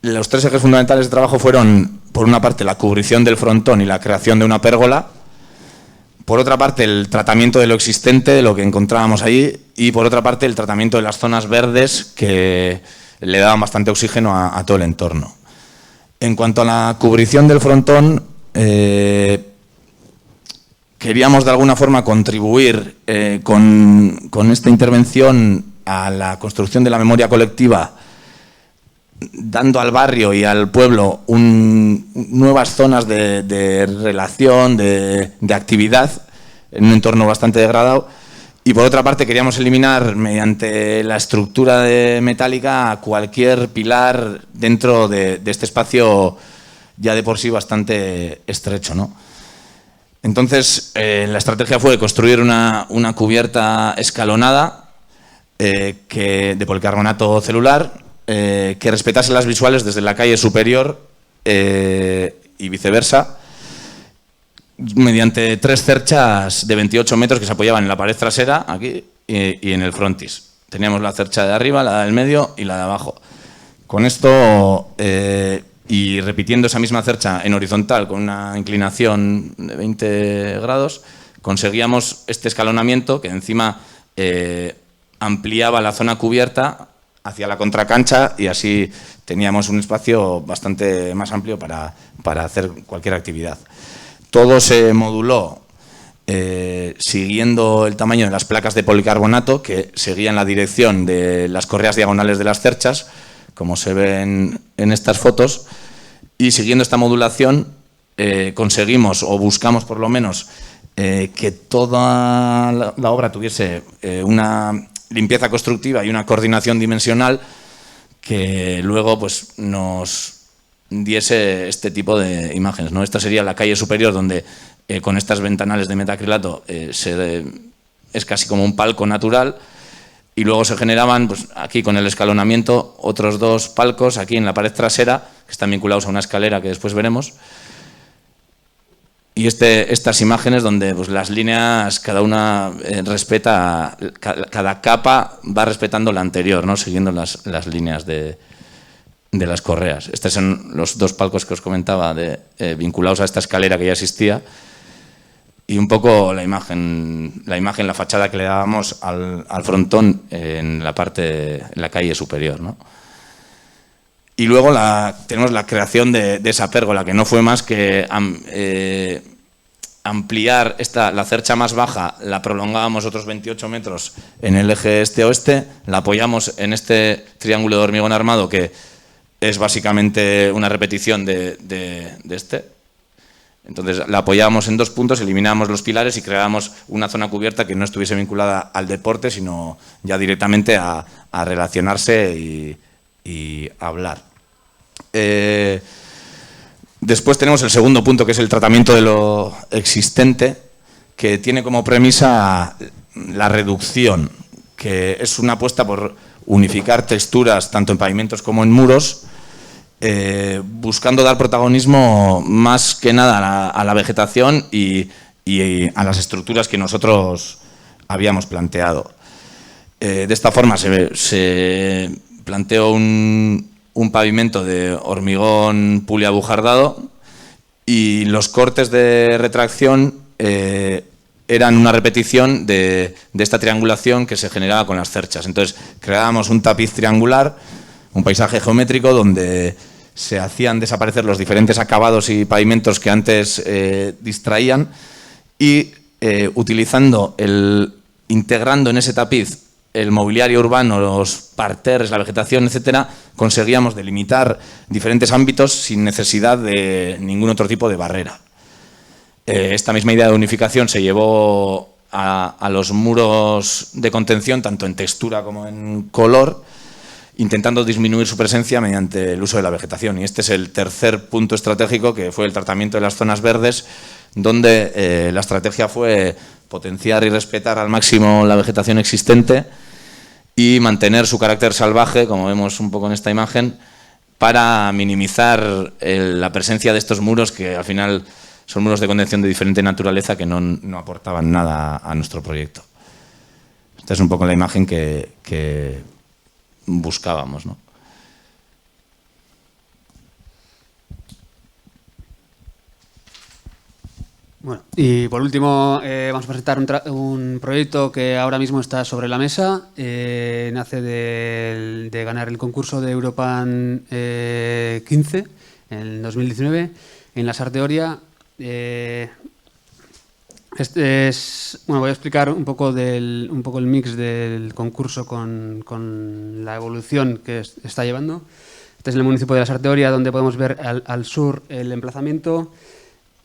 Los 3 ejes fundamentales de trabajo fueron, por una parte, la cubrición del frontón y la creación de una pérgola. Por otra parte, el tratamiento de lo existente, de lo que encontrábamos allí, y por otra parte, el tratamiento de las zonas verdes que le daban bastante oxígeno a todo el entorno. En cuanto a la cubrición del frontón, queríamos de alguna forma contribuir con esta intervención a la construcción de la memoria colectiva, dando al barrio y al pueblo nuevas zonas de relación, de actividad, en un entorno bastante degradado. Y por otra parte queríamos eliminar mediante la estructura metálica cualquier pilar dentro de este espacio ya de por sí bastante estrecho, ¿no? Entonces la estrategia fue construir una cubierta escalonada de policarbonato celular que respetase las visuales desde la calle superior y viceversa, mediante 3 cerchas de 28 metros que se apoyaban en la pared trasera, aquí, y en el frontis. Teníamos la cercha de arriba, la del medio y la de abajo. Con esto, y repitiendo esa misma cercha en horizontal con una inclinación de 20 grados, conseguíamos este escalonamiento que encima ampliaba la zona cubierta hacia la contracancha y así teníamos un espacio bastante más amplio para hacer cualquier actividad. todo se moduló siguiendo el tamaño de las placas de policarbonato, que seguían la dirección de las correas diagonales de las cerchas, como se ven en estas fotos, y siguiendo esta modulación conseguimos, o buscamos por lo menos, que toda la obra tuviese una limpieza constructiva y una coordinación dimensional que luego pues, nos diese este tipo de imágenes, ¿no? Esta sería la calle superior, donde con estas ventanales de metacrilato es casi como un palco natural, y luego se generaban, pues, aquí con el escalonamiento, otros 2 palcos aquí en la pared trasera, que están vinculados a una escalera que después veremos. Y estas imágenes donde pues, las líneas, cada una respeta, cada capa va respetando la anterior, ¿no? Siguiendo las líneas de las correas. Estos son los 2 palcos que os comentaba, vinculados a esta escalera que ya existía. Y un poco la imagen, la fachada que le dábamos al frontón en la calle superior, ¿no? Y luego tenemos la creación de esa pérgola, que no fue más que ampliar la cercha más baja, la prolongábamos otros 28 metros en el eje este-oeste, la apoyamos en este triángulo de hormigón armado, que es básicamente una repetición de este. Entonces la apoyábamos en 2 puntos, eliminábamos los pilares y creábamos una zona cubierta que no estuviese vinculada al deporte, sino ya directamente a relacionarse y hablar. Después tenemos el segundo punto, que es el tratamiento de lo existente, que tiene como premisa la reducción, que es una apuesta por unificar texturas tanto en pavimentos como en muros, buscando dar protagonismo más que nada a la vegetación y a las estructuras que nosotros habíamos planteado. De esta forma se planteó un pavimento de hormigón poliabujardado, y los cortes de retracción eran una repetición de esta triangulación que se generaba con las cerchas. Entonces creábamos un tapiz triangular, un paisaje geométrico donde se hacían desaparecer los diferentes acabados y pavimentos que antes distraían, y integrando en ese tapiz el mobiliario urbano, los parterres, la vegetación, etcétera, conseguíamos delimitar diferentes ámbitos sin necesidad de ningún otro tipo de barrera. Esta misma idea de unificación se llevó a los muros de contención, tanto en textura como en color, intentando disminuir su presencia mediante el uso de la vegetación. Y este es el tercer punto estratégico, que fue el tratamiento de las zonas verdes, donde la estrategia fue potenciar y respetar al máximo la vegetación existente y mantener su carácter salvaje, como vemos un poco en esta imagen, para minimizar la presencia de estos muros, que al final son muros de contención de diferente naturaleza que no aportaban nada a nuestro proyecto. Esta es un poco la imagen que buscábamos, ¿no? Bueno, y por último vamos a presentar un proyecto que ahora mismo está sobre la mesa. Nace de ganar el concurso de Europan 15 en el 2019 en la Sarteoria. Voy a explicar un poco el mix del concurso con la evolución que está llevando. Este es el municipio de la Sarteoria, donde podemos ver al sur el emplazamiento.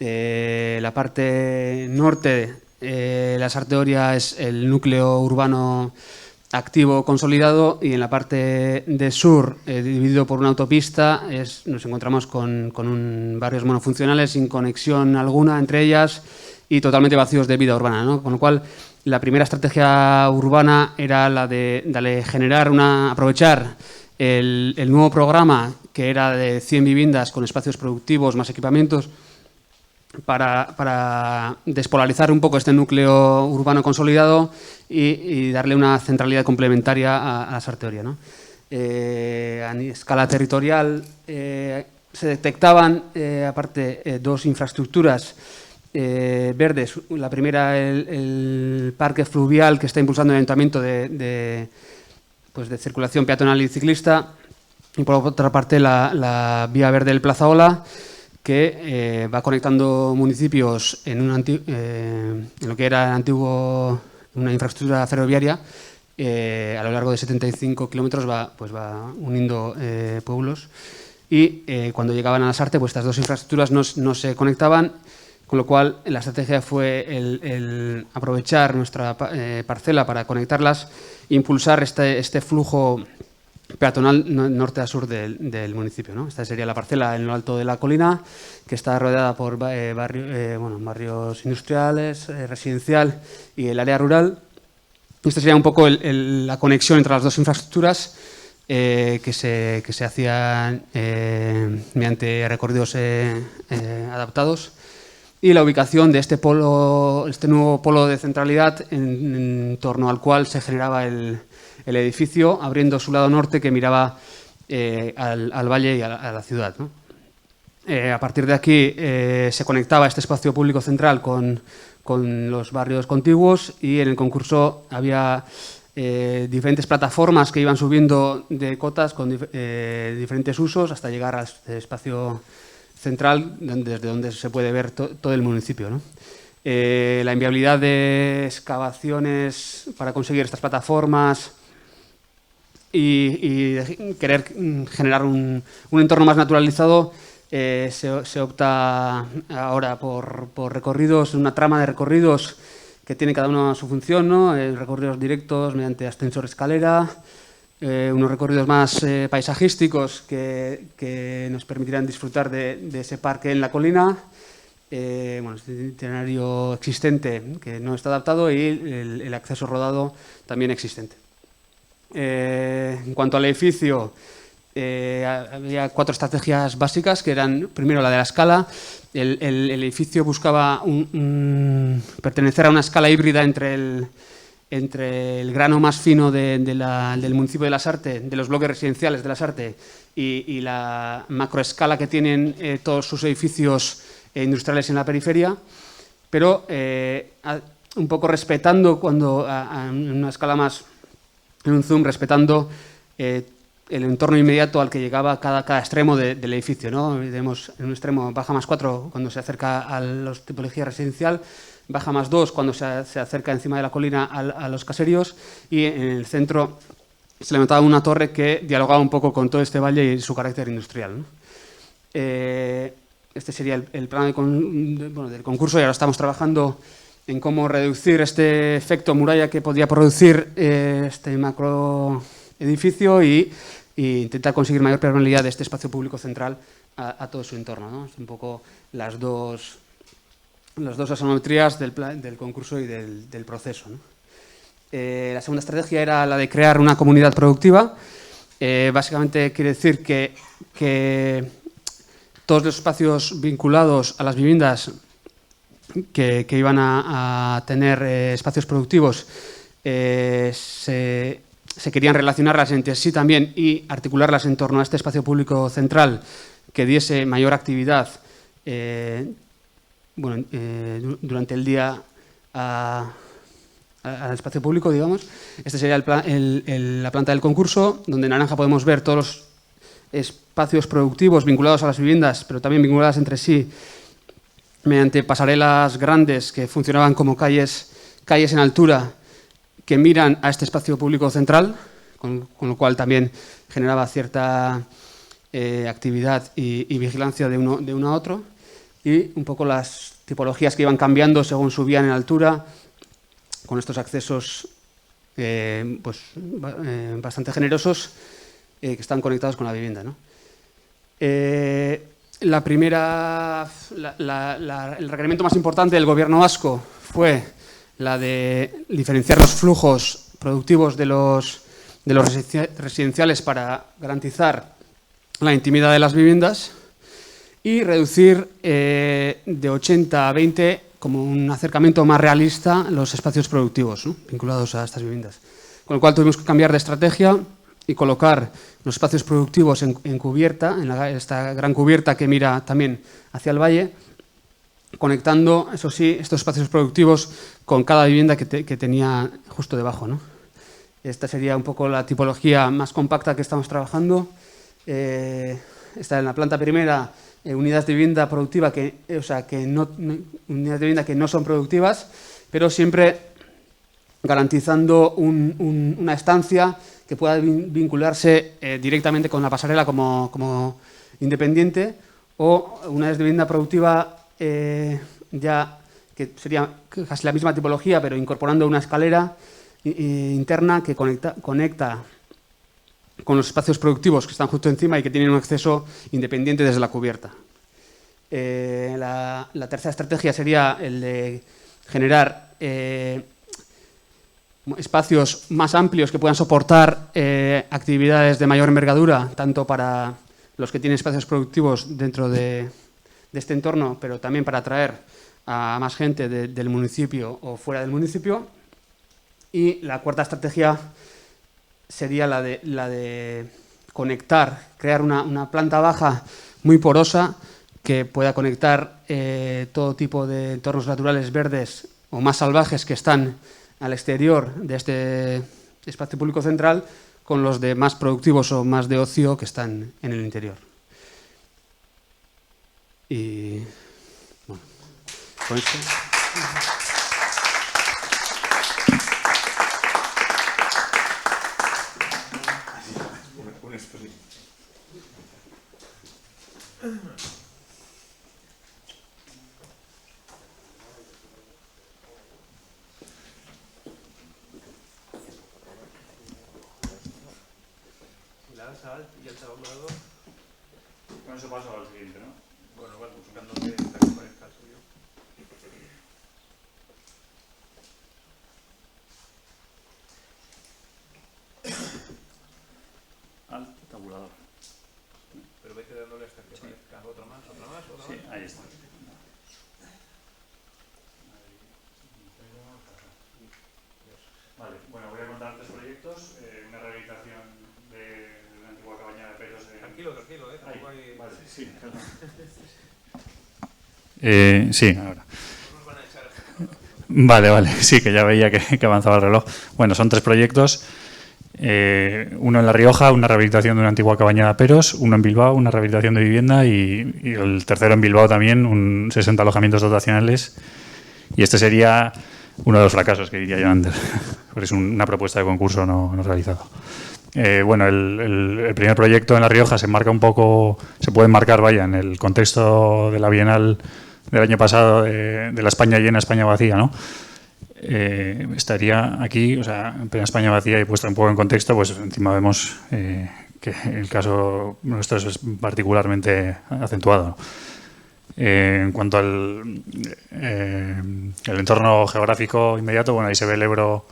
La parte norte, la Sarteoria, es el núcleo urbano activo consolidado, y en la parte de sur, dividido por una autopista, nos encontramos con barrios monofuncionales sin conexión alguna entre ellas y totalmente vacíos de vida urbana, ¿no? Con lo cual, la primera estrategia urbana era la de aprovechar el nuevo programa, que era de 100 viviendas con espacios productivos más equipamientos, para despolarizar un poco este núcleo urbano consolidado y darle una centralidad complementaria a la Sarteoria, ¿no? A escala territorial se detectaban, aparte, 2 infraestructuras verdes. La primera, el parque fluvial, que está impulsando el Ayuntamiento de circulación peatonal y ciclista, y por otra parte la vía verde del Plazaola, que va conectando municipios en lo que era una infraestructura ferroviaria. A lo largo de 75 kilómetros va uniendo pueblos, y cuando llegaban a Lasarte, pues estas dos infraestructuras no se conectaban, con lo cual la estrategia fue el aprovechar nuestra parcela para conectarlas e impulsar este flujo peatonal norte a sur del municipio, ¿no? Esta sería la parcela en lo alto de la colina, que está rodeada por barrios industriales, residencial y el área rural. Esta sería un poco la conexión entre las dos infraestructuras que se hacían mediante recorridos adaptados, y la ubicación de este nuevo polo de centralidad en torno al cual se generaba el edificio, abriendo su lado norte que miraba al valle y a la ciudad, ¿no? A partir de aquí se conectaba este espacio público central con los barrios contiguos, y en el concurso había diferentes plataformas que iban subiendo de cotas con diferentes usos hasta llegar al espacio central, desde donde se puede ver todo el municipio, ¿no? La inviabilidad de excavaciones para conseguir estas plataformas y querer generar un entorno más naturalizado, se opta ahora por recorridos, una trama de recorridos que tiene cada uno su función, ¿no? Recorridos directos mediante ascensor escalera, unos recorridos más paisajísticos que nos permitirán disfrutar de ese parque en la colina, este itinerario existente que no está adaptado, y el acceso rodado también existente. En cuanto al edificio, había 4 estrategias básicas, que eran, primero, la de la escala. El edificio buscaba pertenecer a una escala híbrida entre el grano más fino del municipio de Lasarte, de los bloques residenciales de Lasarte, y la macroescala que tienen todos sus edificios industriales en la periferia, pero un poco respetando, en una escala más, en un zoom, respetando el entorno inmediato al que llegaba cada extremo del edificio, ¿no? Vemos en un extremo baja +4 cuando se acerca a la tipología residencial, baja +2 cuando se acerca encima de la colina a los caseríos, y en el centro se levantaba una torre que dialogaba un poco con todo este valle y su carácter industrial, ¿no? Este sería el plan del concurso, y ahora estamos trabajando en cómo reducir este efecto muralla que podía producir este macro edificio, y intentar conseguir mayor permeabilidad de este espacio público central a todo su entorno, ¿no? Es un poco las dos asonometrías del concurso y del proceso, ¿no? La segunda estrategia era la de crear una comunidad productiva. Básicamente quiere decir que todos los espacios vinculados a las viviendas que iban a tener espacios productivos se querían relacionarlas entre sí también y articularlas en torno a este espacio público central que diese mayor actividad durante el día al espacio público, digamos. Este sería la planta del concurso, donde en naranja podemos ver todos los espacios productivos vinculados a las viviendas, pero también vinculadas entre sí mediante pasarelas grandes que funcionaban como calles en altura que miran a este espacio público central, con lo cual también generaba cierta actividad y vigilancia de uno a otro, y un poco las tipologías que iban cambiando según subían en altura, con estos accesos bastante generosos que están conectados con la vivienda, ¿no? El requerimiento más importante del Gobierno vasco fue la de diferenciar los flujos productivos de los residenciales para garantizar la intimidad de las viviendas, y reducir de 80 a 20, como un acercamiento más realista, los espacios productivos, ¿no?, vinculados a estas viviendas. Con lo cual tuvimos que cambiar de estrategia y colocar los espacios productivos en cubierta, esta gran cubierta que mira también hacia el valle, conectando, eso sí, estos espacios productivos con cada vivienda que tenía justo debajo, ¿no? Esta sería un poco la tipología más compacta que estamos trabajando. Esta en la planta primera unidades de vivienda productiva unidades de vivienda que no son productivas, pero siempre garantizando una estancia que pueda vincularse directamente con la pasarela como independiente, o unidades de vivienda productiva ya que sería casi la misma tipología, pero incorporando una escalera interna que conecta con los espacios productivos que están justo encima y que tienen un acceso independiente desde la cubierta. La tercera estrategia sería el de generar espacios más amplios que puedan soportar actividades de mayor envergadura, tanto para los que tienen espacios productivos dentro de este entorno, pero también para atraer a más gente del municipio o fuera del municipio. Y la cuarta estrategia sería la de conectar, crear una planta baja muy porosa que pueda conectar todo tipo de entornos naturales verdes o más salvajes que están al exterior de este espacio público central con los de más productivos o más de ocio que están en el interior. Y bueno, con esto... Con eso paso al siguiente, ¿no? Bueno, vale, buscando que está conectado suyo. Alt, tabulador. Pero vete dándole hasta que aparezca otro más, otro más. Sí, ahí está. Vale, bueno, voy a contar 3 proyectos. Una rehabilitación de una antigua cabaña de peros. Tranquilo, ahí, vale, sí, perdón. Sí, ahora. Vale, sí, que ya veía que avanzaba el reloj. Bueno, son 3 proyectos. Uno en La Rioja, una rehabilitación de una antigua cabaña de aperos, uno en Bilbao, una rehabilitación de vivienda y el tercero en Bilbao también, 60 alojamientos dotacionales. Y este sería uno de los fracasos que diría yo, Ander, porque es una propuesta de concurso no realizado. Bueno, el primer proyecto en La Rioja se enmarca un poco, se puede enmarcar, vaya, en el contexto de la Bienal del año pasado, de la España llena, España vacía, ¿no? Estaría aquí, o sea, en plena España vacía y puesta un poco en contexto, pues encima vemos que el caso nuestro es particularmente acentuado, ¿no? En cuanto al el entorno geográfico inmediato, bueno, ahí se ve el Ebro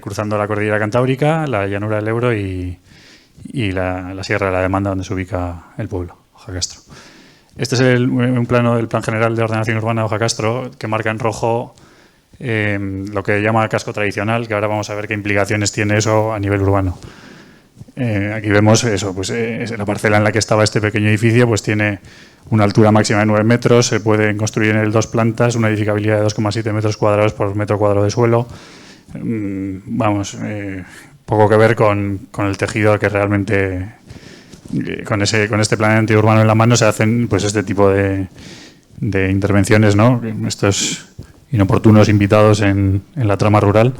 cruzando la cordillera Cantábrica, la llanura del Ebro y la Sierra de la Demanda, donde se ubica el pueblo, Ojacastro. Este es un plano del Plan General de Ordenación Urbana de Ojacastro, que marca en rojo lo que llama casco tradicional, que ahora vamos a ver qué implicaciones tiene eso a nivel urbano. Aquí vemos eso, pues la parcela en la que estaba este pequeño edificio pues tiene una altura máxima de 9 metros, se pueden construir en él 2 plantas, una edificabilidad de 2,7 metros cuadrados por metro cuadrado de suelo. Vamos, poco que ver con el tejido que realmente, con este planeamiento urbano en la mano se hacen pues este tipo de intervenciones, ¿no? Estos inoportunos invitados en la trama rural,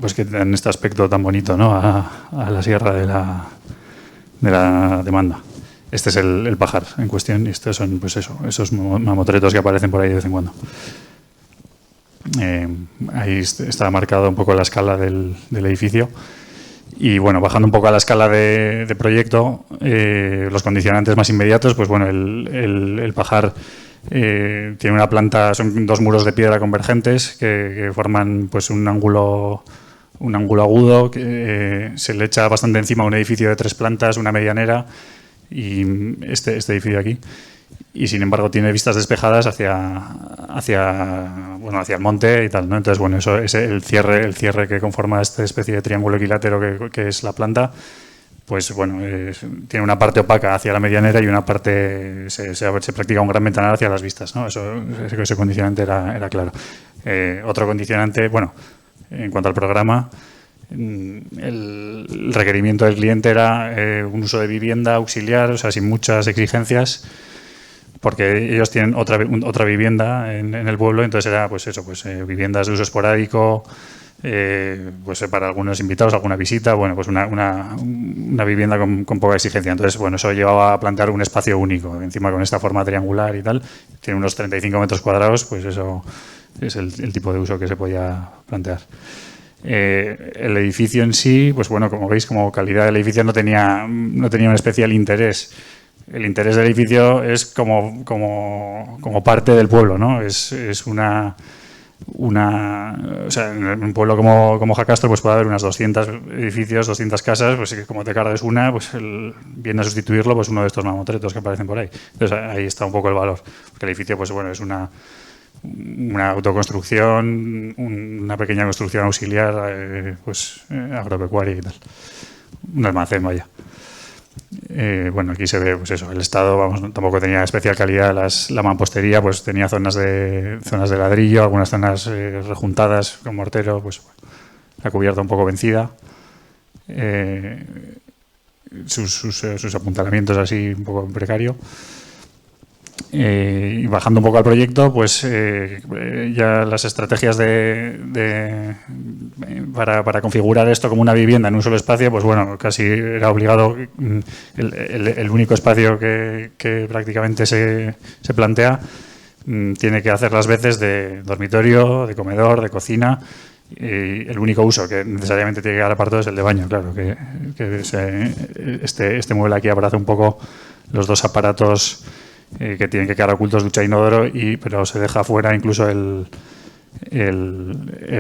pues que dan este aspecto tan bonito, ¿no? a la sierra de la demanda. Este es el pajar en cuestión y estos son pues esos mamotretos que aparecen por ahí de vez en cuando. Ahí está marcado un poco la escala del edificio. Y bueno, bajando un poco a la escala de proyecto, los condicionantes más inmediatos, pues bueno, el pajar tiene una planta, son 2 muros de piedra convergentes que forman pues un ángulo agudo, que se le echa bastante encima a un edificio de 3 plantas, una medianera y este edificio aquí. Y sin embargo tiene vistas despejadas hacia el monte y tal, ¿no? Entonces, bueno, eso es el cierre que conforma esta especie de triángulo equilátero que es la planta. Pues bueno, tiene una parte opaca hacia la medianera y una parte se practica un gran ventanal hacia las vistas, ¿no? Ese condicionante era claro. Otro condicionante, bueno, en cuanto al programa, el requerimiento del cliente era un uso de vivienda auxiliar, o sea, sin muchas exigencias, porque ellos tienen otra vivienda en el pueblo, entonces era pues eso, pues viviendas de uso esporádico, pues para algunos invitados, alguna visita, bueno, pues una vivienda con poca exigencia. Entonces, bueno, eso llevaba a plantear un espacio único, encima con esta forma triangular y tal, tiene unos 35 metros cuadrados, pues eso es el tipo de uso que se podía plantear. El edificio en sí, pues bueno, como veis, como calidad del edificio no tenía un especial interés. El interés del edificio es como parte del pueblo, ¿no? Es o sea, en un pueblo como Jacastro pues puede haber unas 200 edificios, 200 casas, pues que como te cargues una, pues viene a sustituirlo pues uno de estos mamotretos que aparecen por ahí. Entonces ahí está un poco el valor, porque el edificio pues bueno, es una autoconstrucción, una pequeña construcción auxiliar agropecuaria y tal. Un almacén, vaya. Bueno, aquí se ve pues eso, el estado, vamos, tampoco tenía especial calidad la mampostería, pues tenía zonas de ladrillo, algunas zonas rejuntadas con mortero, pues la cubierta un poco vencida, sus apuntalamientos así un poco precario. Y bajando un poco al proyecto, pues ya las estrategias para configurar esto como una vivienda en un solo espacio, pues bueno, casi era obligado. El único espacio que prácticamente se plantea tiene que hacer las veces de dormitorio, de comedor, de cocina. Y el único uso que necesariamente tiene que dar apartado es el de baño, claro, que este mueble aquí abraza un poco los dos aparatos que tienen que quedar ocultos, ducha e inodoro, pero se deja fuera incluso el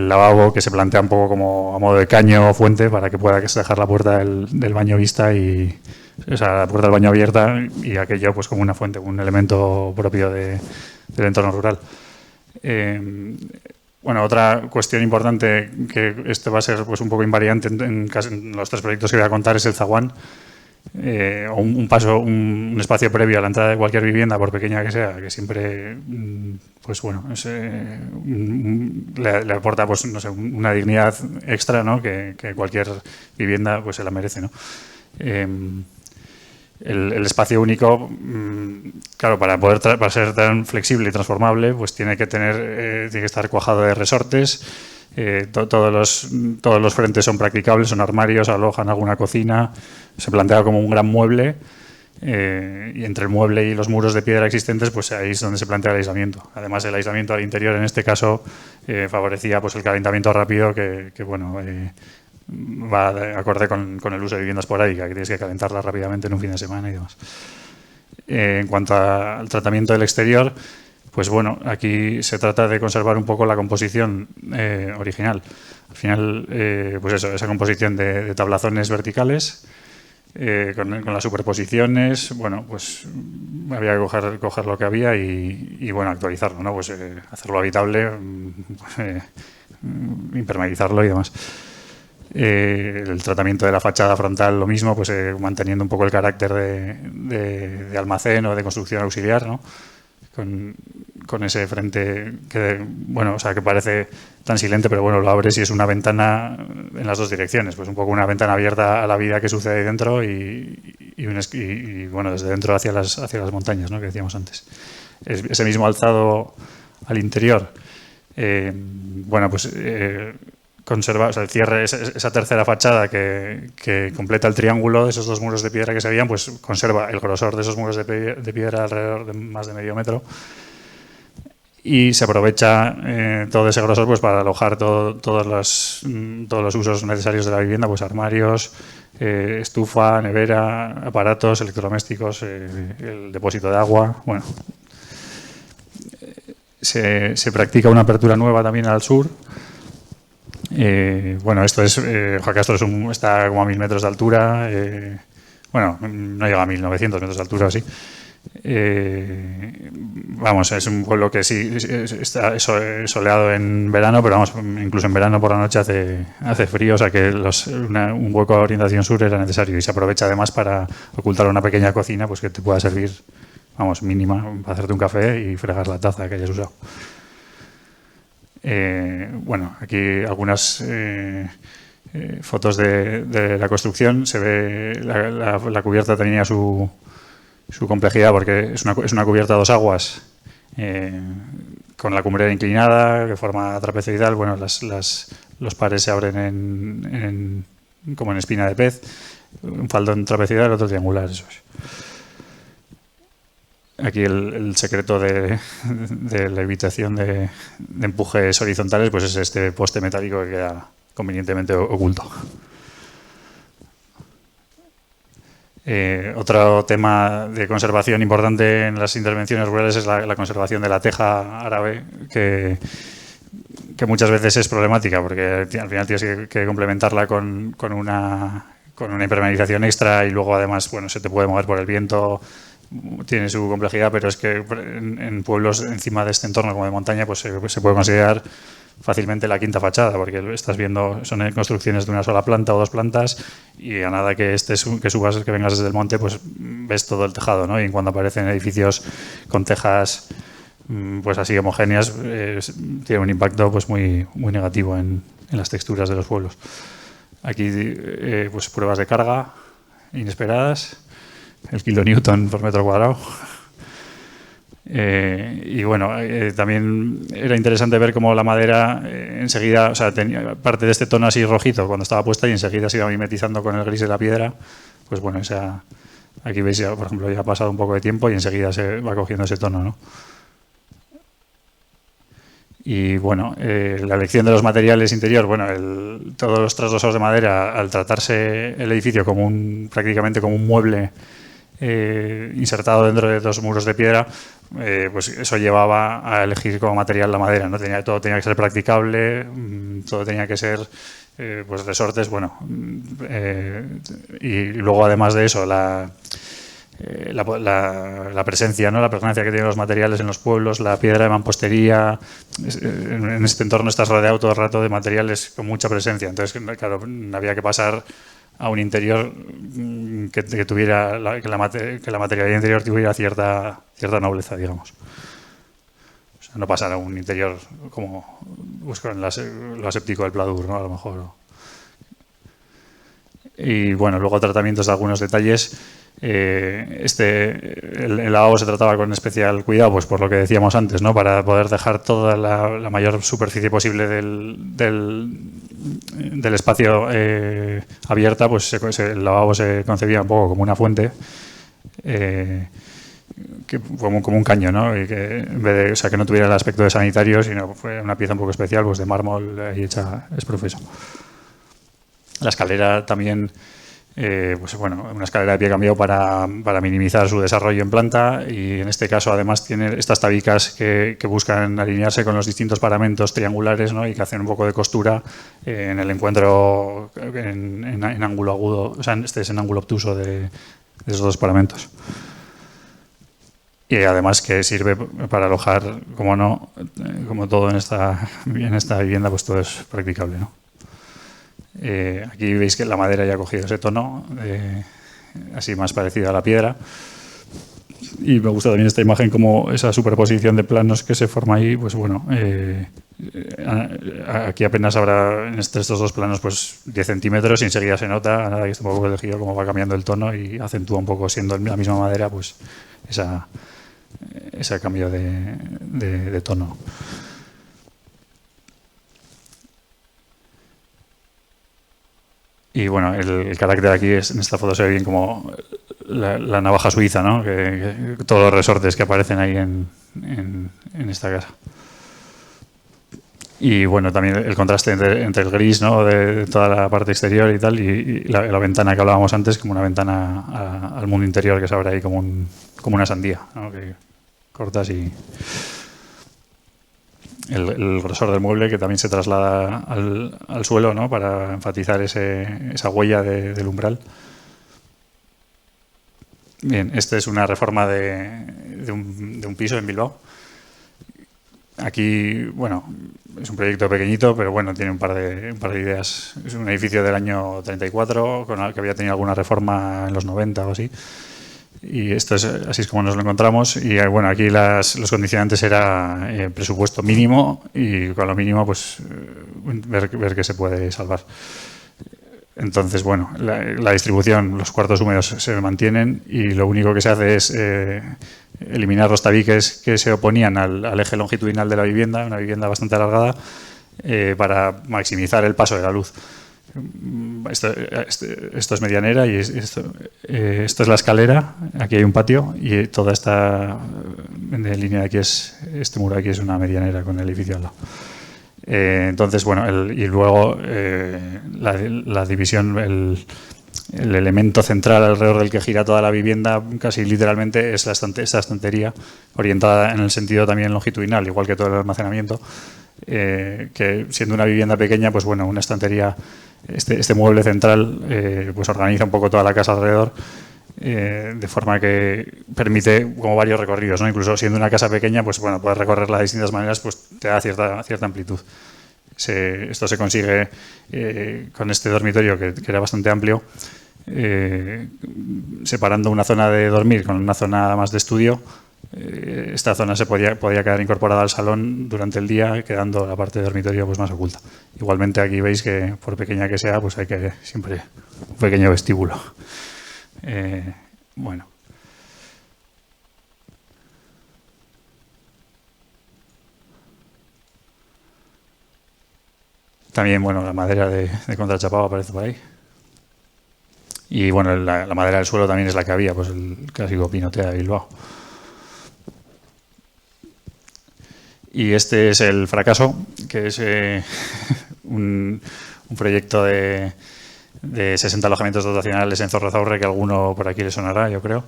lavabo, que se plantea un poco como a modo de caño o fuente para que pueda dejar la puerta del baño vista o sea, la puerta del baño abierta y aquello pues como una fuente, un elemento propio del entorno rural. Bueno, otra cuestión importante, que esto va a ser pues un poco invariante en los tres proyectos que voy a contar, es el zaguán. O un espacio previo a la entrada de cualquier vivienda, por pequeña que sea, que siempre pues bueno, le aporta pues no sé, una dignidad extra, ¿no? que cualquier vivienda pues se la merece, ¿no? El espacio único, claro, para ser tan flexible y transformable, pues tiene que estar cuajado de resortes. Todos los frentes son practicables, son armarios, alojan alguna cocina, se plantea como un gran mueble, y entre el mueble y los muros de piedra existentes, pues ahí es donde se plantea el aislamiento. Además, el aislamiento al interior en este caso favorecía pues el calentamiento rápido que bueno, va de acorde con el uso de vivienda esporádica, que tienes que calentarla rápidamente en un fin de semana y demás. En cuanto al tratamiento del exterior, pues bueno, aquí se trata de conservar un poco la composición original. Al final, pues eso, esa composición de tablazones verticales con las superposiciones, bueno, pues había que coger lo que había y bueno, actualizarlo, ¿no? Pues hacerlo habitable, impermeabilizarlo y demás. El tratamiento de la fachada frontal, lo mismo, pues manteniendo un poco el carácter de almacén o de construcción auxiliar, ¿no? Con ese frente que, bueno, o sea, que parece tan silente, pero bueno, lo abres y es una ventana en las dos direcciones, pues un poco una ventana abierta a la vida que sucede ahí dentro y bueno, desde dentro hacia las montañas, ¿no? Que decíamos antes. Ese mismo alzado al interior, bueno, pues conserva, o sea, el cierre, esa tercera fachada que completa el triángulo de esos dos muros de piedra que se veían, pues conserva el grosor de esos muros de piedra alrededor de más de medio metro y se aprovecha todo ese grosor pues para alojar todos los usos necesarios de la vivienda, pues armarios, estufa, nevera, aparatos electrodomésticos, el depósito de agua, bueno. Se practica una apertura nueva también al sur. Bueno, esto es, Jacastro está como a 1000 metros de altura, bueno, no llega a 1900 metros de altura, sí. Vamos, es un pueblo que sí está soleado en verano, pero vamos, incluso en verano por la noche hace frío, o sea que un hueco a orientación sur era necesario y se aprovecha además para ocultar una pequeña cocina pues que te pueda servir, vamos, mínima, para hacerte un café y fregar la taza que hayas usado. Bueno, aquí algunas fotos de la construcción, se ve la cubierta tenía su complejidad porque es una cubierta a 2 aguas con la cumbrera inclinada, de forma trapezoidal. Bueno, los pares se abren como en espina de pez, un faldón trapezoidal, el otro triangular, eso es. Aquí el secreto de la evitación de empujes horizontales pues es este poste metálico que queda convenientemente oculto. Otro tema de conservación importante en las intervenciones rurales es la conservación de la teja árabe, que muchas veces es problemática porque al final tienes que complementarla con una impermeabilización extra y luego además bueno, se te puede mover por el viento, tiene su complejidad, pero es que en pueblos encima de este entorno como de montaña pues se puede considerar fácilmente la quinta fachada, porque estás viendo, son construcciones de una sola planta o 2 plantas y a nada que subas, que vengas desde el monte, pues ves todo el tejado, ¿no? Y cuando aparecen edificios con tejas pues así homogéneas, tiene un impacto pues muy negativo en las texturas de los pueblos. Aquí pues pruebas de carga inesperadas, el kilonewton por metro cuadrado. Y bueno, también era interesante ver cómo la madera enseguida, o sea, tenía parte de este tono así rojito cuando estaba puesta y enseguida se iba mimetizando con el gris de la piedra. Pues bueno, aquí veis, ya, por ejemplo, ya ha pasado un poco de tiempo y enseguida se va cogiendo ese tono, ¿no? Y bueno, la elección de los materiales interior, bueno, todos los trasdosados de madera, al tratarse el edificio prácticamente como un mueble insertado dentro de 2 muros de piedra, pues eso llevaba a elegir como material la madera, ¿no? Todo tenía que ser practicable, todo tenía que ser pues resortes, bueno, y luego además de eso la presencia, ¿no? La presencia que tienen los materiales en los pueblos, la piedra de mampostería. En este entorno estás rodeado todo el rato de materiales con mucha presencia, entonces claro, había que pasar a un interior que tuviera que la materialidad interior tuviera cierta nobleza, digamos. O sea, no pasar a un interior como pues, con lo aséptico del Pladur, ¿no? A lo mejor. Y bueno, luego tratamientos de algunos detalles. El lavabo se trataba con especial cuidado, pues por lo que decíamos antes, ¿no? Para poder dejar toda la mayor superficie posible del espacio abierta, pues el lavabo se concebía un poco como una fuente, como un caño, ¿no? Y que en vez de, o sea, que no tuviera el aspecto de sanitario, sino fue una pieza un poco especial, pues de mármol ahí hecha es profeso. La escalera también. Pues bueno, una escalera de pie cambiado para minimizar su desarrollo en planta, y en este caso además tiene estas tabicas que buscan alinearse con los distintos paramentos triangulares, ¿no? Y que hacen un poco de costura en el encuentro en ángulo agudo, o sea, este es en ángulo obtuso de esos 2 paramentos. Y además que sirve para alojar, como no, como todo en esta vivienda, pues todo es practicable, ¿no? Aquí veis que la madera ya ha cogido ese tono, así más parecido a la piedra. Y me gusta también esta imagen, como esa superposición de planos que se forma ahí. Pues bueno, aquí apenas habrá en estos 2 planos pues 10 centímetros y enseguida se nota, nada que está un poco elegido, cómo va cambiando el tono y acentúa un poco, siendo la misma madera, pues ese cambio de tono. Y bueno, el carácter aquí en esta foto se ve bien como la navaja suiza, ¿no? Que todos los resortes que aparecen ahí en esta casa. Y bueno, también el contraste entre el gris, ¿no? De toda la parte exterior y tal, y la ventana que hablábamos antes, como una ventana al mundo interior que se abre ahí como una sandía, ¿no? Que cortas y... El grosor del mueble, que también se traslada al suelo, ¿no? Para enfatizar esa huella del umbral. Bien, esta es una reforma de un piso en Bilbao. Aquí, bueno, es un proyecto pequeñito, pero bueno, tiene un par de ideas. Es un edificio del año 34, que había tenido alguna reforma en los 90 o así. Y esto es así es como nos lo encontramos. Y bueno, aquí los condicionantes era presupuesto mínimo, y con lo mínimo pues ver qué se puede salvar. Entonces, bueno, la distribución, los cuartos húmedos se mantienen y lo único que se hace es eliminar los tabiques que se oponían al eje longitudinal de la vivienda, una vivienda bastante alargada, para maximizar el paso de la luz. Esto es medianera y esto es la escalera. Aquí hay un patio y toda esta línea de aquí este muro de aquí es una medianera con el edificio al lado. Entonces, bueno, y luego la división, el elemento central alrededor del que gira toda la vivienda, casi literalmente, es esta estantería, orientada en el sentido también longitudinal, igual que todo el almacenamiento, que siendo una vivienda pequeña, pues bueno, una estantería, este mueble central, pues organiza un poco toda la casa alrededor, de forma que permite como varios recorridos, ¿no? Incluso siendo una casa pequeña, pues bueno, puedes recorrerla de distintas maneras, pues te da cierta amplitud. Esto se consigue con este dormitorio que era bastante amplio, separando una zona de dormir con una zona más de estudio. Esta zona se podía quedar incorporada al salón durante el día, quedando la parte de dormitorio pues más oculta. Igualmente aquí veis que, por pequeña que sea, pues hay que siempre un pequeño vestíbulo. Bueno. También, bueno, la madera de contrachapado aparece por ahí. Y bueno, la madera del suelo también es la que había, pues el clásico pinotea de Bilbao. Y este es el fracaso, que es un proyecto de 60 alojamientos dotacionales en Zorrozaurre, que a alguno por aquí le sonará, yo creo.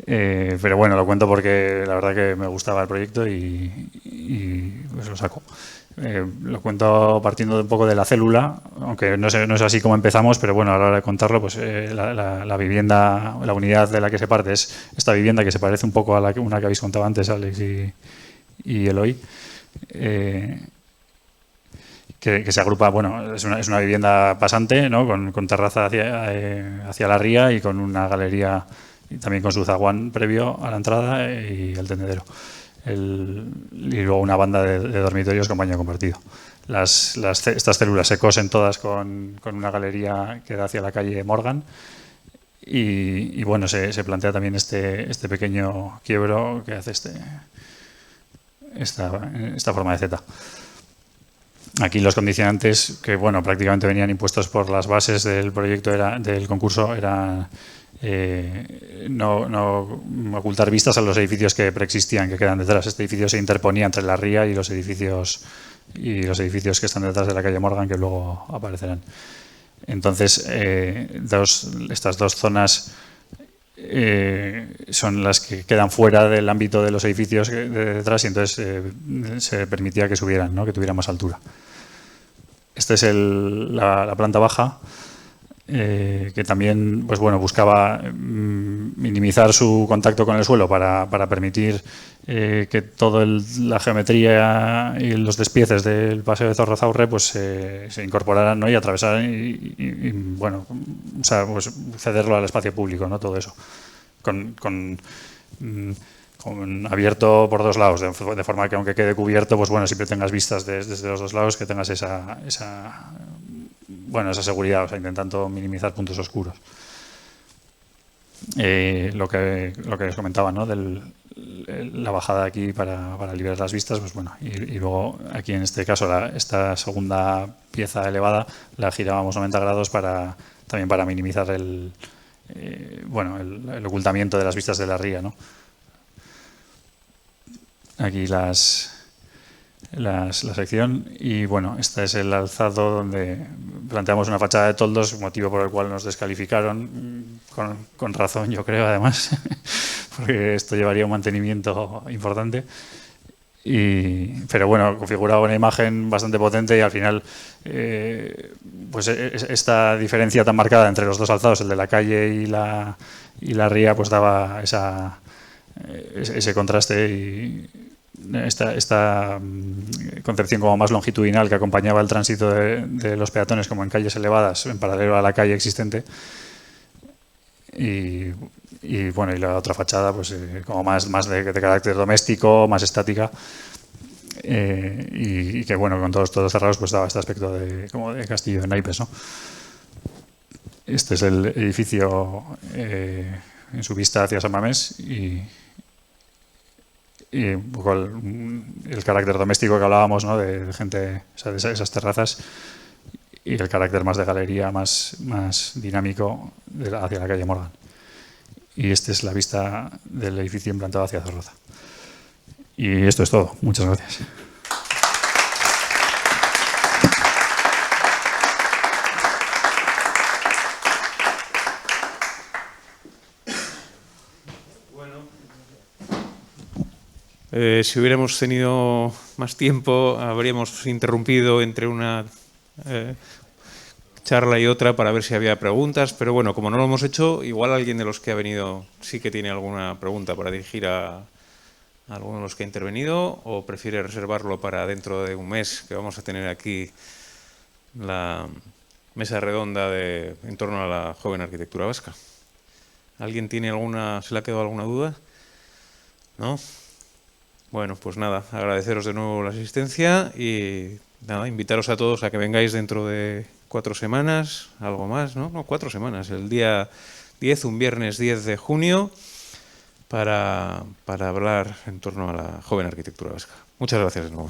Pero bueno, lo cuento porque la verdad que me gustaba el proyecto y pues lo saco. Lo cuento partiendo un poco de la célula, aunque no es así como empezamos, pero bueno, a la hora de contarlo, pues la vivienda, la unidad de la que se parte es esta vivienda que se parece un poco a una que habéis contado antes, Alex y Eloy. Que se agrupa, bueno, es una vivienda pasante, ¿no? Con terraza hacia la ría y con una galería y también con su zaguán previo a la entrada y el tendedero. Y luego una banda de dormitorios con baño compartido. Estas células se cosen todas con una galería que da hacia la calle Morgan y bueno, se plantea también este pequeño quiebro que hace esta forma de Z. Aquí los condicionantes que bueno prácticamente venían impuestos por las bases del proyecto del concurso eran no ocultar vistas a los edificios que preexistían, que quedan detrás. Este edificio se interponía entre la ría y los edificios que están detrás de la calle Morgan, que luego aparecerán. Entonces, estas dos zonas son las que quedan fuera del ámbito de los edificios de detrás y entonces se permitía que subieran, ¿no? Que tuvieran más altura. Esta es la planta baja, que también pues bueno, buscaba minimizar su contacto con el suelo para permitir que toda la geometría y los despieces del paseo de Zorrozaurre pues, se incorporaran, ¿no? Y atravesaran y bueno, o sea, pues cederlo al espacio público, ¿no? Todo eso. Con abierto por dos lados, de forma que aunque quede cubierto, pues bueno, siempre tengas vistas desde los dos lados, que tengas esa seguridad, o sea, intentando minimizar puntos oscuros. Lo que os comentaba, ¿no? La bajada aquí para liberar las vistas, pues bueno, y luego aquí en este caso esta segunda pieza elevada la girábamos 90 grados también para minimizar el ocultamiento de las vistas de la ría, ¿no? Aquí la sección y bueno, este es el alzado donde planteamos una fachada de toldos, motivo por el cual nos descalificaron, con razón yo creo además, porque esto llevaría un mantenimiento importante. Pero bueno, configuraba una imagen bastante potente y al final pues esta diferencia tan marcada entre los dos alzados, el de la calle y la ría, pues daba ese contraste y esta concepción como más longitudinal que acompañaba el tránsito de los peatones como en calles elevadas en paralelo a la calle existente y bueno, y la otra fachada pues como más de carácter doméstico, más estática, y que, bueno, con todos cerrados, pues daba este aspecto como de castillo de naipes, ¿no? Este es el edificio en su vista hacia San Mamés y un poco el carácter doméstico que hablábamos, ¿no? De gente, o sea, de esas terrazas, y el carácter más de galería, más dinámico hacia la calle Morgan. Y esta es la vista del edificio implantado hacia Zorroza. Y esto es todo. Muchas gracias. Si hubiéramos tenido más tiempo, habríamos interrumpido entre una charla y otra para ver si había preguntas, pero bueno, como no lo hemos hecho, igual alguien de los que ha venido sí que tiene alguna pregunta para dirigir a alguno de los que ha intervenido, o prefiere reservarlo para dentro de un mes, que vamos a tener aquí la mesa redonda en torno a la joven arquitectura vasca. ¿Alguien tiene se le ha quedado alguna duda? ¿No? Bueno, pues nada, agradeceros de nuevo la asistencia y nada, invitaros a todos a que vengáis dentro de 4 semanas, algo más, ¿no? No, 4 semanas, el día 10, un viernes 10 de junio, para hablar en torno a la joven arquitectura vasca. Muchas gracias de nuevo.